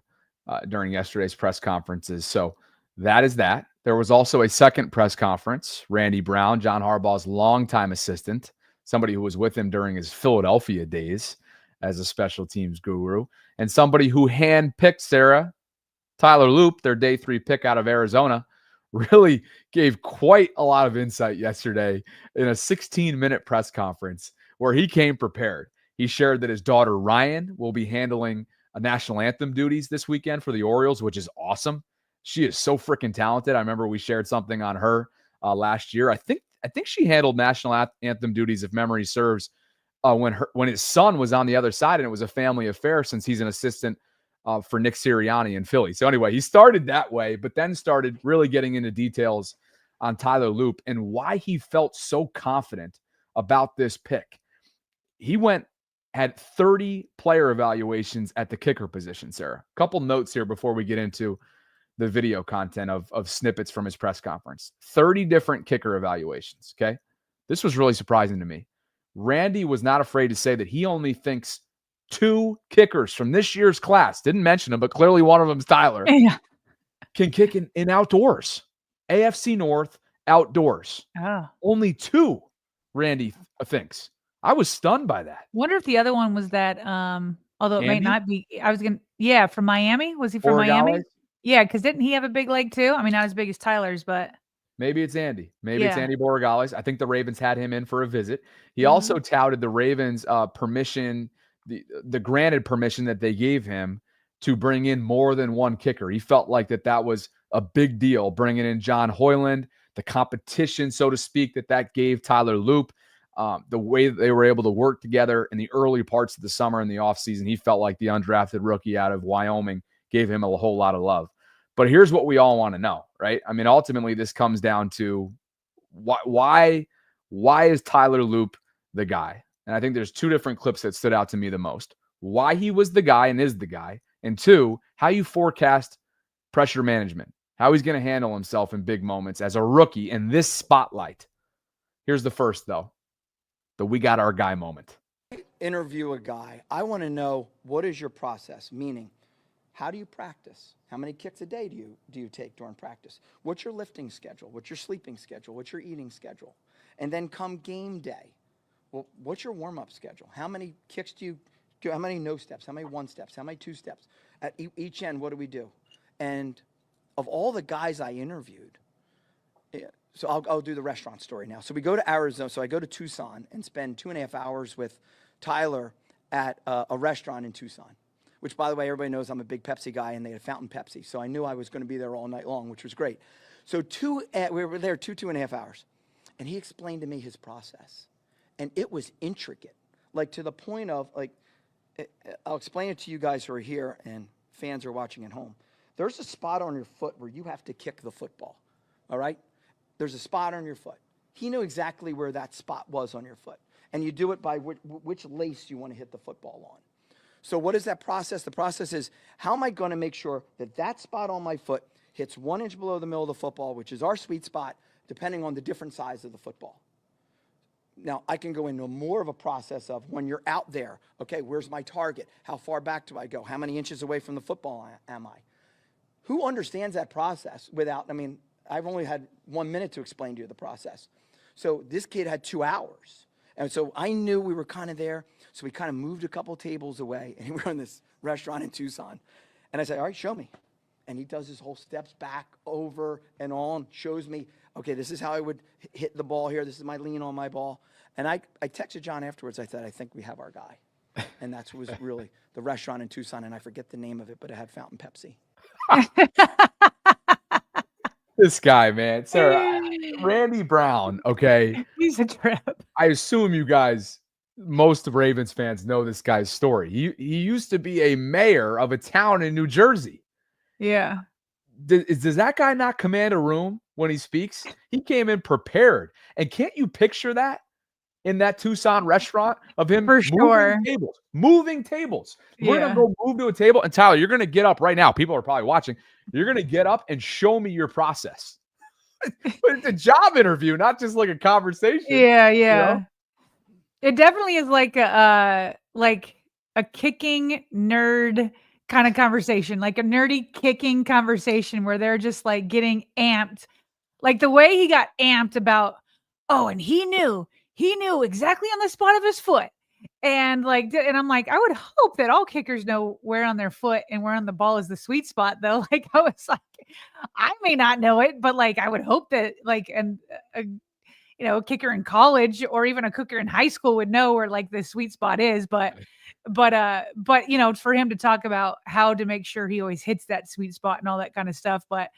during yesterday's press conferences. So that is that. There was also a second press conference. Randy Brown, John Harbaugh's longtime assistant, somebody who was with him during his Philadelphia days as a special teams guru, and somebody who handpicked Sarah Tyler Loop, their day 3 pick out of Arizona, really gave quite a lot of insight yesterday in a 16-minute press conference where he came prepared. He shared that his daughter Ryan will be handling national anthem duties this weekend for the Orioles, which is awesome. She is so freaking talented. I remember we shared something on her last year. I think she handled national anthem duties, if memory serves, when his son was on the other side, and it was a family affair since he's an assistant for Nick Sirianni in Philly. So anyway, he started that way, but then started really getting into details on Tyler Loop and why he felt so confident about this pick. He had 30 player evaluations at the kicker position, Sarah. A couple notes here before we get into the video content of snippets from his press conference. 30 different kicker evaluations, okay? This was really surprising to me. Randy was not afraid to say that he only thinks 2 kickers from this year's class, didn't mention them, but clearly one of them is Tyler, can kick in outdoors. AFC North outdoors. Only 2, Randy thinks. I was stunned by that. Wonder if the other one was that, although it may not be, from Miami. Was he from Miami? Yeah, because didn't he have a big leg too? I mean, not as big as Tyler's, but maybe it's Andy. Maybe it's Andy Borregales. I think the Ravens had him in for a visit. He also touted the Ravens' permission, the granted permission that they gave him to bring in more than one kicker. He felt like that was a big deal, bringing in John Hoyland, the competition, so to speak, that gave Tyler Loop. The way that they were able to work together in the early parts of the summer and the offseason, he felt like the undrafted rookie out of Wyoming gave him a whole lot of love. But here's what we all want to know, right? I mean, ultimately, this comes down to why is Tyler Loop the guy? And I think there's 2 different clips that stood out to me the most. Why he was the guy and is the guy. And 2, how you forecast pressure management, how he's going to handle himself in big moments as a rookie in this spotlight. Here's the first, though. The we got our guy moment. Interview a guy. I want to know, what is your process? Meaning, how do you practice? How many kicks a day do you take during practice? What's your lifting schedule? What's your sleeping schedule? What's your eating schedule? And then come game day, well, what's your warm-up schedule? How many kicks do you do? How many no steps? How many 1 steps? How many 2 steps? At each end, what do we do? And of all the guys I interviewed, so I'll do the restaurant story now. So we go to Arizona. So I go to Tucson and spend 2.5 hours with Tyler at a restaurant in Tucson, which, by the way, everybody knows I'm a big Pepsi guy, and they had fountain Pepsi. So I knew I was going to be there all night long, which was great. So we were there 2.5 hours. And he explained to me his process. And it was intricate, like to the point of, like, I'll explain it to you guys who are here and fans are watching at home. There's a spot on your foot where you have to kick the football, all right? There's a spot on your foot. He knew exactly where that spot was on your foot. And you do it by which lace you want to hit the football on. So what is that process? The process is, how am I going to make sure that spot on my foot hits 1 inch below the middle of the football, which is our sweet spot, depending on the different size of the football. Now, I can go into more of a process of, when you're out there, okay, where's my target? How far back do I go? How many inches away from the football am I? Who understands that process without, I mean, I've only had 1 minute to explain to you the process. So this kid had 2 hours. And so I knew we were kind of there. So we kind of moved a couple tables away, and we were in this restaurant in Tucson. And I said, all right, show me. And he does his whole steps back, over, and on, shows me, okay, this is how I would hit the ball here. This is my lean on my ball. And I texted John afterwards. I said, I think we have our guy. And that was really the restaurant in Tucson, and I forget the name of it, but it had fountain Pepsi. This guy, man. Sarah, Randy Brown, okay? He's a trip. I assume you guys, most Ravens fans, know this guy's story. He used to be a mayor of a town in New Jersey. Yeah. Does that guy not command a room when he speaks? He came in prepared. And can't you picture that in that Tucson restaurant of him moving tables? We're going to go move to a table. And Tyler, you're going to get up right now. People are probably watching. You're going to get up and show me your process. But it's a job interview, not just like a conversation. Yeah, you know? It definitely is like a kicking nerd kind of conversation, like a nerdy kicking conversation where they're just like getting amped. Like the way he got amped about, and he knew exactly on the spot of his foot. And I'm like, I would hope that all kickers know where on their foot and where on the ball is the sweet spot, though. Like, I was like, I may not know it, but like, I would hope that a kicker in college or even a kicker in high school would know where like the sweet spot is. But for him to talk about how to make sure he always hits that sweet spot and all that kind of stuff, but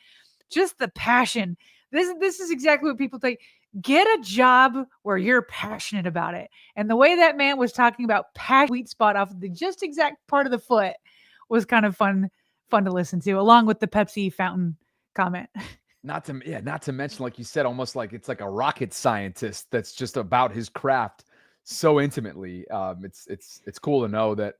just the passion. This is exactly what people think. Get a job where you're passionate about it. And the way that man was talking about sweet spot off the just exact part of the foot was kind of fun to listen to, along with the Pepsi fountain comment. Not to mention, like you said, almost like it's like a rocket scientist that's just about his craft so intimately. It's cool to know that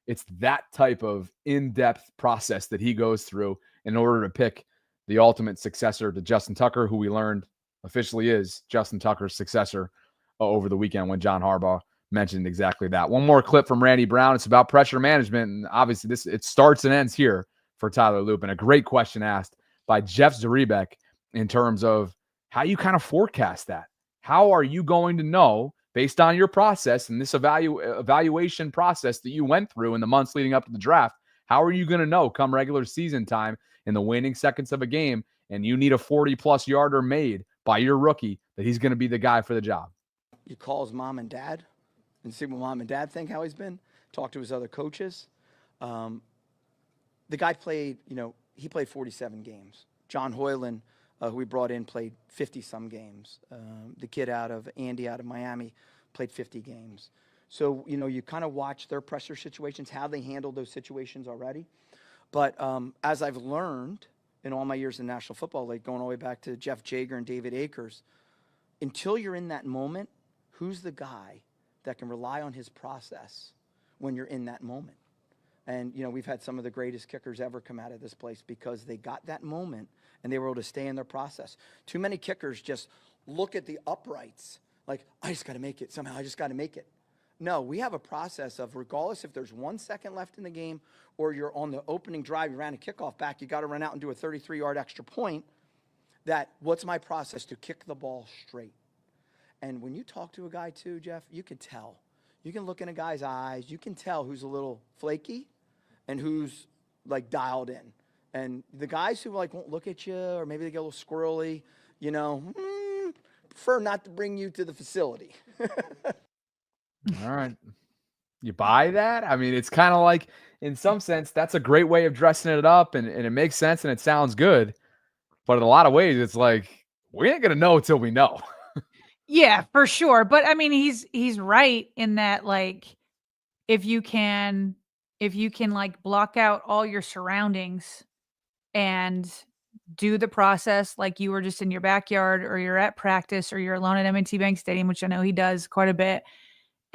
it's that type of in-depth process that he goes through in order to pick the ultimate successor to Justin Tucker, who we learned officially is Justin Tucker's successor over the weekend when John Harbaugh mentioned exactly that. One more clip from Randy Brown. It's about pressure management, and obviously it starts and ends here for Tyler Loop. And a great question asked by Jeff Zaribek in terms of how you kind of forecast that. How are you going to know, based on your process and this evaluation process that you went through in the months leading up to the draft, how are you going to know come regular season time in the waning seconds of a game and you need a 40-plus yarder made by your rookie that he's going to be the guy for the job? You call his mom and dad and see what mom and dad think, how he's been. Talk to his other coaches. The guy played, he played 47 games. John Hoyland, who we brought in, played 50-some games. The kid Andy out of Miami, played 50 games. So, you kind of watch their pressure situations, how they handle those situations already. But as I've learned in all my years in National Football League, going all the way back to Jeff Jager and David Akers, until you're in that moment, who's the guy that can rely on his process when you're in that moment? And, we've had some of the greatest kickers ever come out of this place because they got that moment and they were able to stay in their process. Too many kickers just look at the uprights like, I just got to make it somehow. I just got to make it. No, we have a process of, regardless if there's 1 second left in the game or you're on the opening drive, you ran a kickoff back, you got to run out and do a 33-yard extra point, that what's my process to kick the ball straight? And when you talk to a guy too, Jeff, you can tell. You can look in a guy's eyes. You can tell who's a little flaky and who's like dialed in. And the guys who like won't look at you or maybe they get a little squirrely, prefer not to bring you to the facility. All right. You buy that? I mean, it's kind of like, in some sense, that's a great way of dressing it up and it makes sense and it sounds good. But in a lot of ways, it's like, we ain't going to know until we know. Yeah, for sure. But I mean, he's right in that, like, if you can like block out all your surroundings and do the process like you were just in your backyard or you're at practice or you're alone at M&T Bank Stadium, which I know he does quite a bit,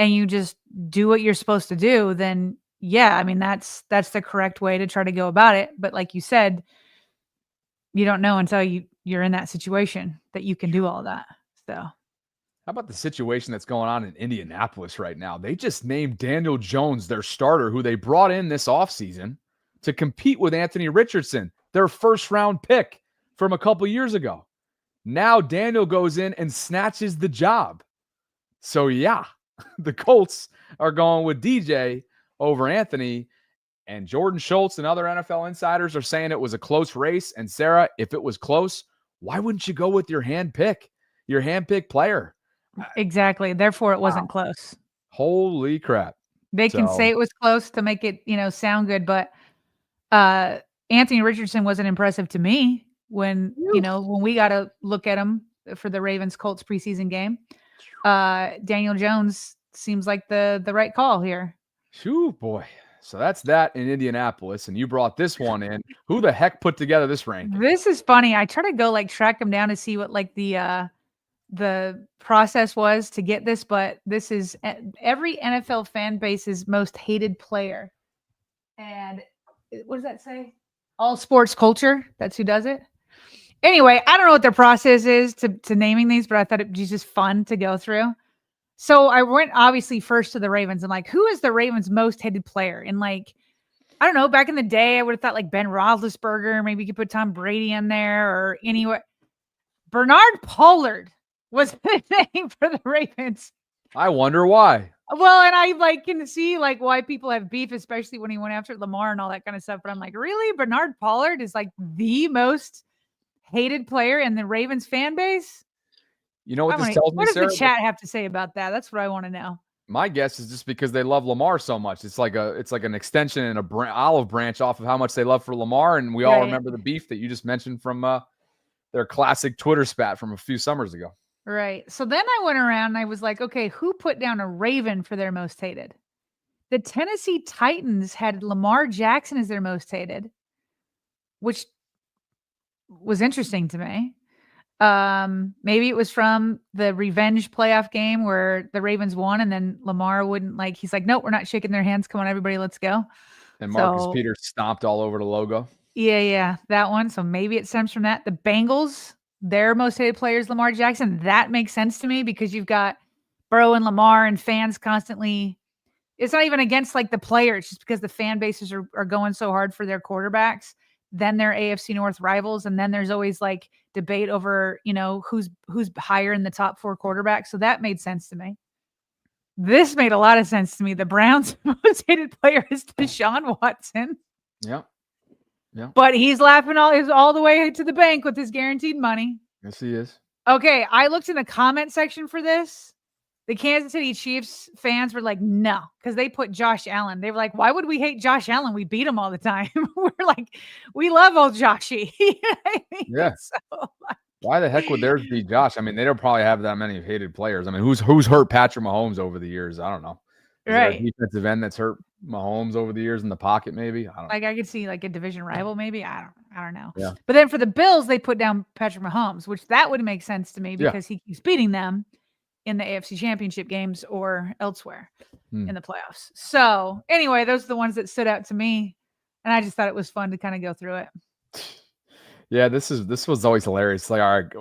and you just do what you're supposed to do, then yeah, I mean, that's the correct way to try to go about it. But like you said, you don't know until you're in that situation that you can do all that. So how about the situation that's going on in Indianapolis right now? They just named Daniel Jones their starter, who they brought in this offseason to compete with Anthony Richardson, their first-round pick from a couple years ago. Now Daniel goes in and snatches the job. So yeah, the Colts are going with DJ over Anthony, and Jordan Schultz and other NFL insiders are saying it was a close race. And Sarah, if it was close, why wouldn't you go with your handpicked player? exactly. Therefore, it wasn't close. Holy crap. They can say it was close to make it, sound good, but Anthony Richardson wasn't impressive to me when we got to look at him for the Ravens-Colts preseason game. Daniel Jones seems like the right call here. Shoo, boy. So that's that in Indianapolis, and you brought this one in. Who the heck put together this ranking? This is funny. I try to go track him down to see what the process was to get this, but this is every NFL fan base's most hated player. And what does that say? All sports culture. That's who does it. Anyway, I don't know what their process is to naming these, but I thought it was just fun to go through. So I went obviously first to the Ravens. I'm like, who is the Ravens' most hated player? And like, I don't know, back in the day, I would have thought like Ben Roethlisberger, maybe you could put Tom Brady in there or anywhere. Bernard Pollard was the name for the Ravens. I wonder why. Well, and I like can see like why people have beef, especially when he went after Lamar and all that kind of stuff. But I'm like, really? Bernard Pollard is like the most hated player in the Ravens fan base? You know what this tells me, what does Sarah? the chat have to say about that? That's what I want to know. My guess is just because they love Lamar so much. It's like an extension and olive branch off of how much they love for Lamar. And we all remember the beef that you just mentioned from their classic Twitter spat from a few summers ago. Right. So then I went around and I was like, okay, who put down a Raven for their most hated? The Tennessee Titans had Lamar Jackson as their most hated, which was interesting to me. Maybe it was from the revenge playoff game where the Ravens won and then Lamar he's like, nope, we're not shaking their hands. Come on, everybody, let's go. And Marcus Peters stomped all over the logo. Yeah, that one. So maybe it stems from that. The Bengals, their most hated player is Lamar Jackson. That makes sense to me because you've got Burrow and Lamar and fans constantly. It's not even against like the player. It's just because the fan bases are going so hard for their quarterbacks. Then they're AFC North rivals. And then there's always like debate over, who's higher in the top 4 quarterbacks. So that made sense to me. This made a lot of sense to me. The Browns' most hated player is Deshaun Watson. Yeah. But he's laughing all the way to the bank with his guaranteed money. Yes, he is. Okay, I looked in the comment section for this. The Kansas City Chiefs fans were like, no, because they put Josh Allen. They were like, why would we hate Josh Allen? We beat him all the time. We're like, we love old Joshy. Yeah. So, why the heck would theirs be Josh? I mean, they don't probably have that many hated players. I mean, who's hurt Patrick Mahomes over the years? I don't know. Is there a defensive end that's hurt Mahomes over the years in the pocket? Maybe I don't know. Like I could see like a division rival. Maybe I don't know. Yeah. But then for the Bills, they put down Patrick Mahomes, which that would make sense to me because he keeps beating them in the AFC Championship games or elsewhere in the playoffs. So anyway, those are the ones that stood out to me, and I just thought it was fun to kind of go through it. Yeah, this was always hilarious. Like, all right,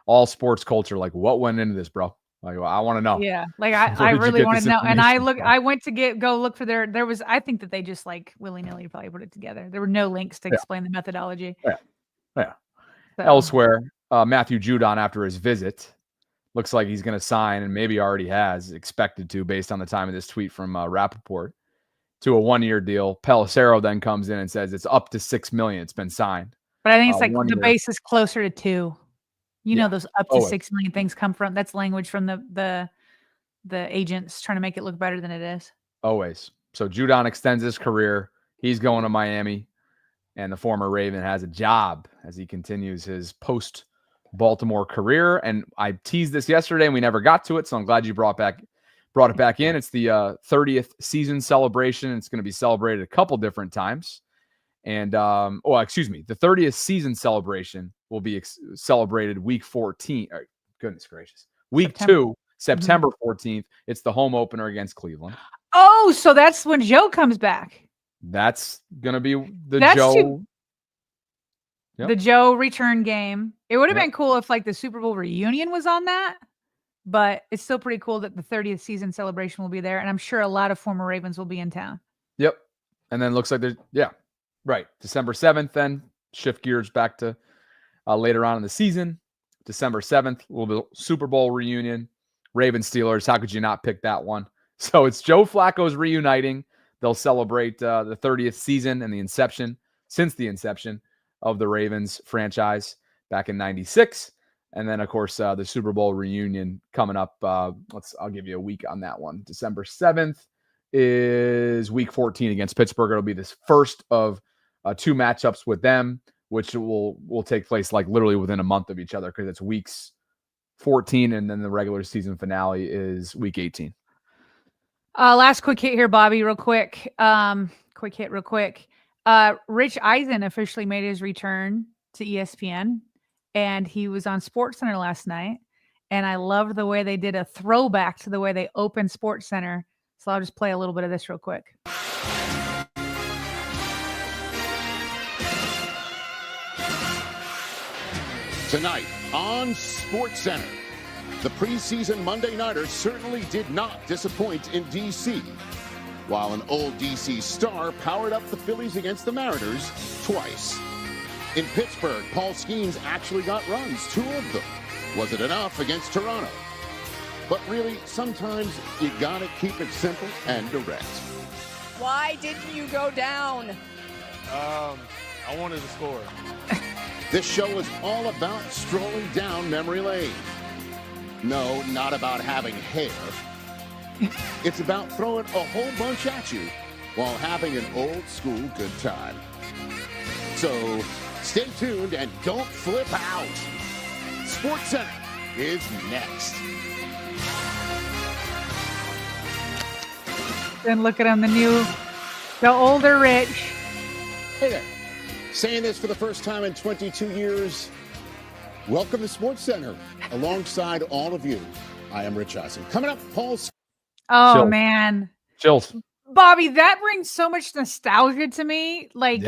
all sports culture. Like, what went into this, bro? Like, I want to know. Yeah, like I really want to know. And I went to go look for I think that they just like willy-nilly probably put it together. There were no links to explain the methodology. Yeah. So. Elsewhere, Matthew Judon, after his visit, looks like he's going to sign, and maybe already has, expected to, based on the time of this tweet from Rappaport, to a 1-year deal. Pelissero then comes in and says it's up to $6 million. It's been signed. But I think it's like the base is closer to 2. You know, those up to always. 6 million things come from. That's language from the agents trying to make it look better than it is. Always. So Judon extends his career. He's going to Miami, and the former Raven has a job as he continues his post-Baltimore career. And I teased this yesterday, and we never got to it, so I'm glad you brought it back in. It's the 30th season celebration. It's going to be celebrated a couple different times. And, the 30th season celebration will be celebrated week 14. Goodness gracious. Week 2, September 14th. It's the home opener against Cleveland. Oh, so that's when Joe comes back. That's going to be the Joe return game. It would have been cool if like the Super Bowl reunion was on that, but it's still pretty cool that the 30th season celebration will be there. And I'm sure a lot of former Ravens will be in town. Yep. And then looks like right. December 7th, then shift gears back to later on in the season. December 7th, a little bit Super Bowl reunion. Ravens Steelers. How could you not pick that one? So it's Joe Flacco's reuniting. They'll celebrate the 30th season and since the inception of the Ravens franchise back in 96. And then, of course, the Super Bowl reunion coming up. I'll give you a week on that one. December 7th is week 14 against Pittsburgh. It'll be this first of 2 matchups with them, which will take place like literally within a month of each other because it's weeks 14 and then the regular season finale is week 18. Last quick hit here, Bobby, real quick. Rich Eisen officially made his return to ESPN, and he was on SportsCenter last night, and I loved the way they did a throwback to the way they opened SportsCenter. So I'll just play a little bit of this real quick. Tonight on SportsCenter, the preseason Monday Nighters certainly did not disappoint in D.C., while an old D.C. star powered up the Phillies against the Mariners twice. In Pittsburgh, Paul Skeens actually got runs, 2 of them. Was it enough against Toronto? But really, sometimes you gotta keep it simple and direct. Why didn't you go down? I wanted to score. This show is all about strolling down memory lane. No, not about having hair. It's about throwing a whole bunch at you while having an old school good time. So stay tuned and don't flip out. SportsCenter is next. Then look at him, the older Rich. Hey there. Saying this for the first time in 22 years. Welcome to SportsCenter. Alongside all of you, I am Rich Eisen. Coming up, Paul's. Oh, Chills. man. Chills. Bobby, that brings so much nostalgia to me. Like,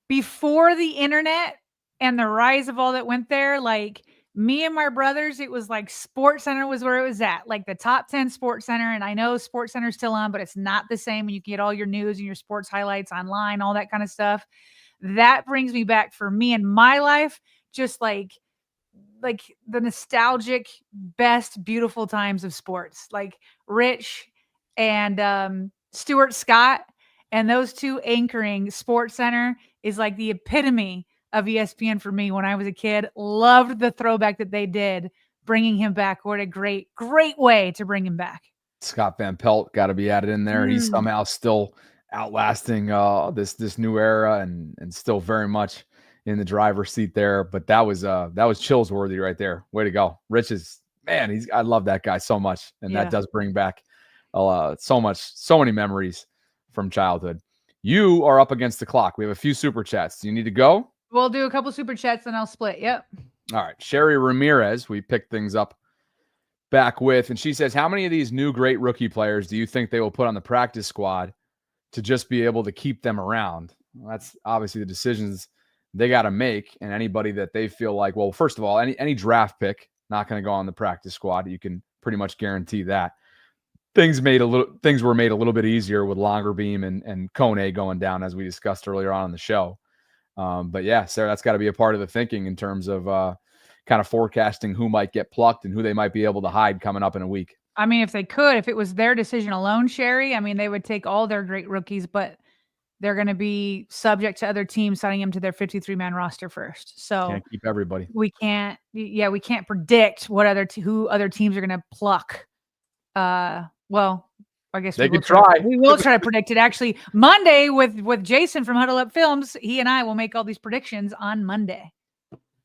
before the internet and the rise of all that went there, like, me and my brothers, it was like SportsCenter was where it was at, like the top 10 SportsCenter. And I know SportsCenter's still on, but it's not the same when you can get all your news and your sports highlights online, all that kind of stuff. That brings me back for me in my life, just like the nostalgic, best, beautiful times of sports, like Rich and Stuart Scott, and those two anchoring SportsCenter is like the epitome of ESPN for me when I was a kid. Loved the throwback that they did, bringing him back. What a great way to bring him back. Scott Van Pelt got to be added in there. He's somehow still outlasting this new era and still very much in the driver's seat there. But that was chills worthy right there. Way to go. Rich is, man, I love that guy so much. And that does bring back so many memories from childhood. You are up against the clock. We have a few super chats. Do you need to go? We'll do a couple super chats and I'll split. Yep. All right. Sherry Ramirez, we picked things up back with, and she says, how many of these new great rookie players do you think they will put on the practice squad to just be able to keep them around? Well, that's obviously the decisions they got to make. And anybody that they feel like, well, first of all, any draft pick, not going to go on the practice squad. You can pretty much guarantee that. Things were made a little bit easier with Longerbeam and Kone going down, as we discussed earlier on in the show. But yeah, Sarah, that's got to be a part of the thinking in terms of kind of forecasting who might get plucked and who they might be able to hide coming up in a week. I mean, if it was their decision alone, Sherry, I mean, they would take all their great rookies, but they're going to be subject to other teams signing them to their 53-man roster first. So can't keep everybody. We can't predict who other teams are going to pluck. Well, I guess they could try. We will try to predict it. Actually, Monday with Jason from Huddle Up Films, he and I will make all these predictions on Monday.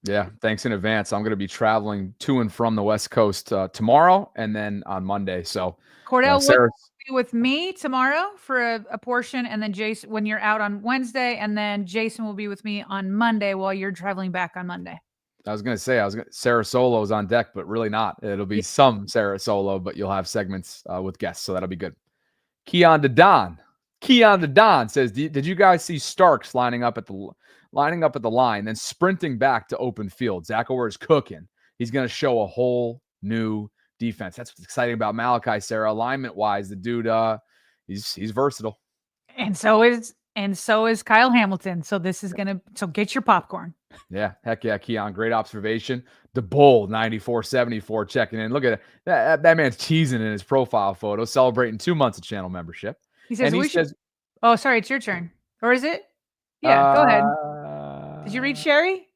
Yeah, thanks in advance. I'm going to be traveling to and from the West Coast tomorrow and then on Monday. So Cordell will be with me tomorrow for a portion, and then Jason when you're out on Wednesday, and then Jason will be with me on Monday while you're traveling back on Monday. I was going to say, Sarah Solo's on deck, but really not. It'll be some Sarah Solo, but you'll have segments with guests, so that'll be good. Keon DeDon says, did you guys see Starks lining up at the line, then sprinting back to open field? Zach Orr is cooking. He's going to show a whole new defense. That's what's exciting about Malachi, Sarah. Alignment-wise, the dude, he's versatile. And so is Kyle Hamilton. So get your popcorn. Yeah, heck yeah, Keon. Great observation. The Bull 9474 checking in. Look at that. That man's teasing in his profile photo, celebrating 2 months of channel membership. He says, oh, sorry, it's your turn. Or is it? Yeah, go ahead. Did you read Sherry?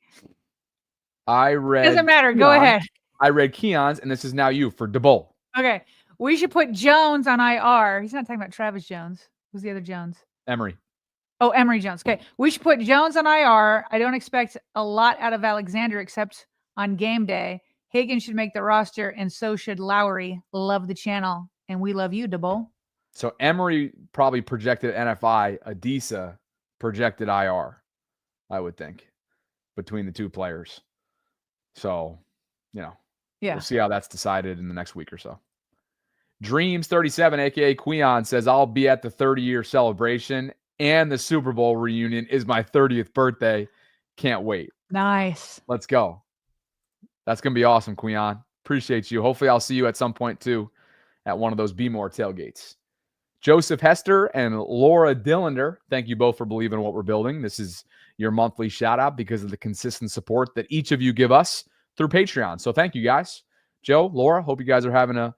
I read. Doesn't matter. Go ahead. I read Keon's, and this is now you for DeBull. Okay. We should put Jones on IR. He's not talking about Travis Jones. Who's the other Jones? Emery. Oh, Emery Jones. Okay. We should put Jones on IR. I don't expect a lot out of Alexander except on game day. Higgins should make the roster, and so should Lowry. Love the channel, and we love you, DeBull. So Emery probably projected NFI. Adisa projected IR, I would think, between the two players. So, we'll see how that's decided in the next week or so. Dreams37, a.k.a. Queon, says, I'll be at the 30-year celebration, and the Super Bowl reunion is my 30th birthday. Can't wait. Nice. Let's go. That's going to be awesome, Quion. Appreciate you. Hopefully I'll see you at some point too at one of those Be More tailgates. Joseph Hester and Laura Dillander, thank you both for believing in what we're building. This is your monthly shout out because of the consistent support that each of you give us through Patreon. So thank you guys. Joe, Laura, hope you guys are having a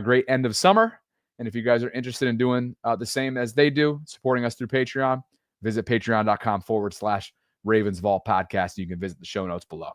great end of summer. And if you guys are interested in doing the same as they do, supporting us through Patreon, visit patreon.com/RavensVault podcast. You can visit the show notes below.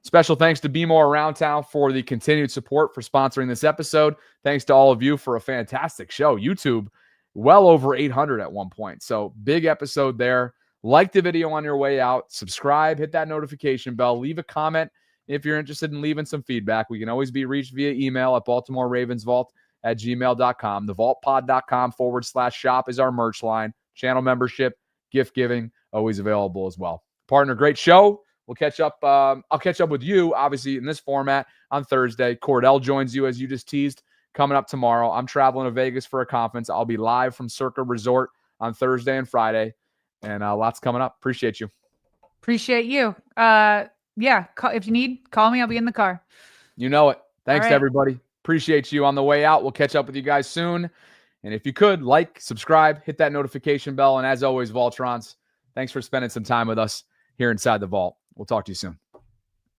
Special thanks to Be More Around Town for the continued support for sponsoring this episode. Thanks to all of you for a fantastic show. YouTube, well over 800 at one point. So big episode there. Like the video on your way out. Subscribe. Hit that notification bell. Leave a comment if you're interested in leaving some feedback. We can always be reached via email at BaltimoreRavensVault@gmail.com. TheVaultPod.com/shop is our merch line. Channel membership, gift giving, always available as well. Partner, great show. We'll catch up. I'll catch up with you, obviously, in this format on Thursday. Cordell joins you, as you just teased, coming up tomorrow. I'm traveling to Vegas for a conference. I'll be live from Circa Resort on Thursday and Friday. And lots coming up. Appreciate you. Appreciate you. If you need, call me. I'll be in the car. You know it. Thanks All to right. everybody. Appreciate you on the way out. We'll catch up with you guys soon. And if you could, like, subscribe, hit that notification bell. And as always, Voltrons, thanks for spending some time with us here inside the vault. We'll talk to you soon.